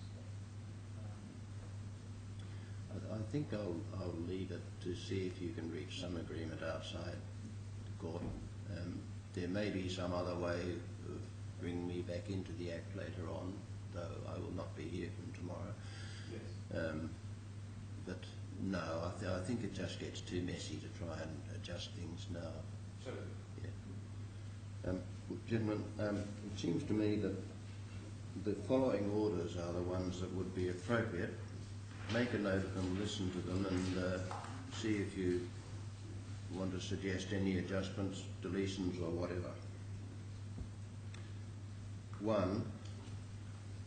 I think I'll leave it to see if you can reach some agreement outside the court. There may be some other way of bringing me back into the Act later on, though I will not be here from tomorrow. Yes. But no, I think it just gets too messy to try and adjust things now. So, Yeah. Gentlemen, it seems to me that the following orders are the ones that would be appropriate. Make a note of them, listen to them, and see if you want to suggest any adjustments, deletions or whatever. 1.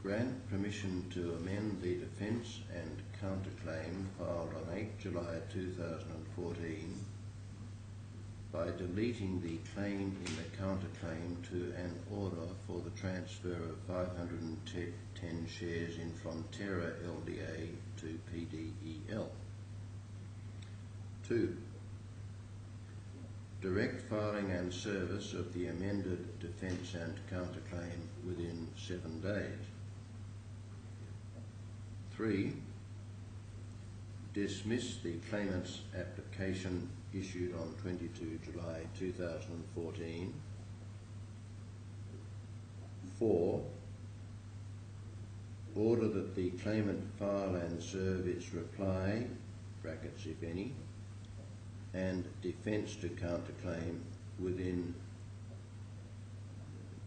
Grant permission to amend the defence and counterclaim filed on 8 July 2014 by deleting the claim in the counterclaim to an order for the transfer of 510 shares in Frontera LDA to PDEL. 2. Direct filing and service of the amended defence and counterclaim within 7 days. 3. Dismiss the claimant's application issued on 22 July 2014. 4. Order that the claimant file and serve its reply, brackets if any, and defence to counterclaim within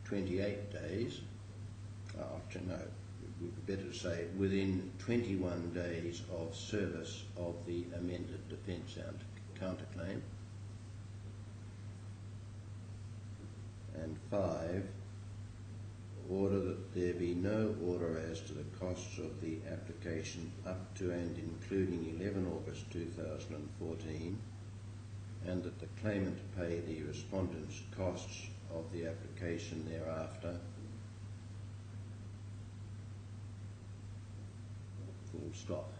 28 days. No, it would be better to say within 21 days of service of the amended defence and counterclaim. And 5, order that there be no order as to the costs of the application up to and including 11 August 2014, and that the claimant pay the respondent's costs of the application thereafter. Full stop.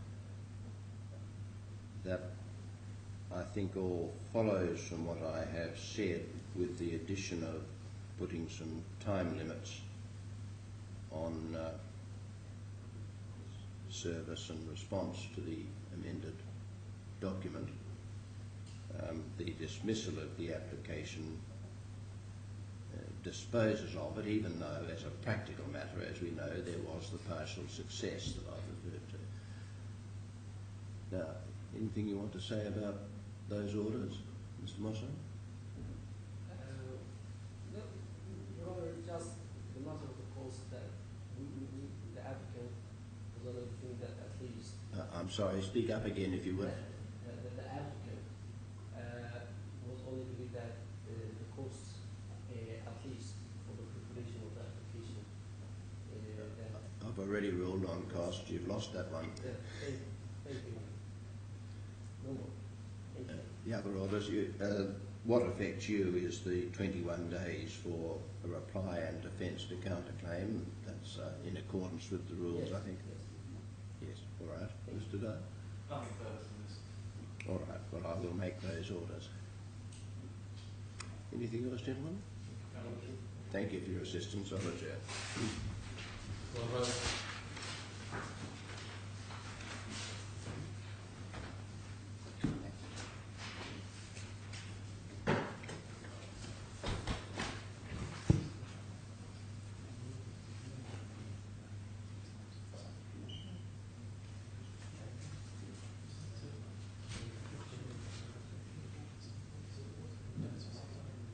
That, I think, all follows from what I have said, with the addition of putting some time limits on service and response to the amended document. The dismissal of the application disposes of it, even though, as a practical matter, as we know, there was the partial success that I've referred to. Now, anything you want to say about those orders, Mr. Mosso? No, Your Honour, just the matter of the cost that the applicant was under the thing that at least I'm sorry, speak up again if you would. the applicant was only believed that the costs, at least for the preparation of the application, that I've already ruled on cost. You've lost that one. thank you. No more. Thank you. The other orders, what affects you is the 21 days for a reply and defence to counterclaim. That's in accordance with the rules, Yes, I think. Yes. Yes, all right. Thank Mr. Dye? nothing further from this. All right, well, I will make those orders. Anything else, gentlemen? Thank you for your assistance. I'll adjourn. Well,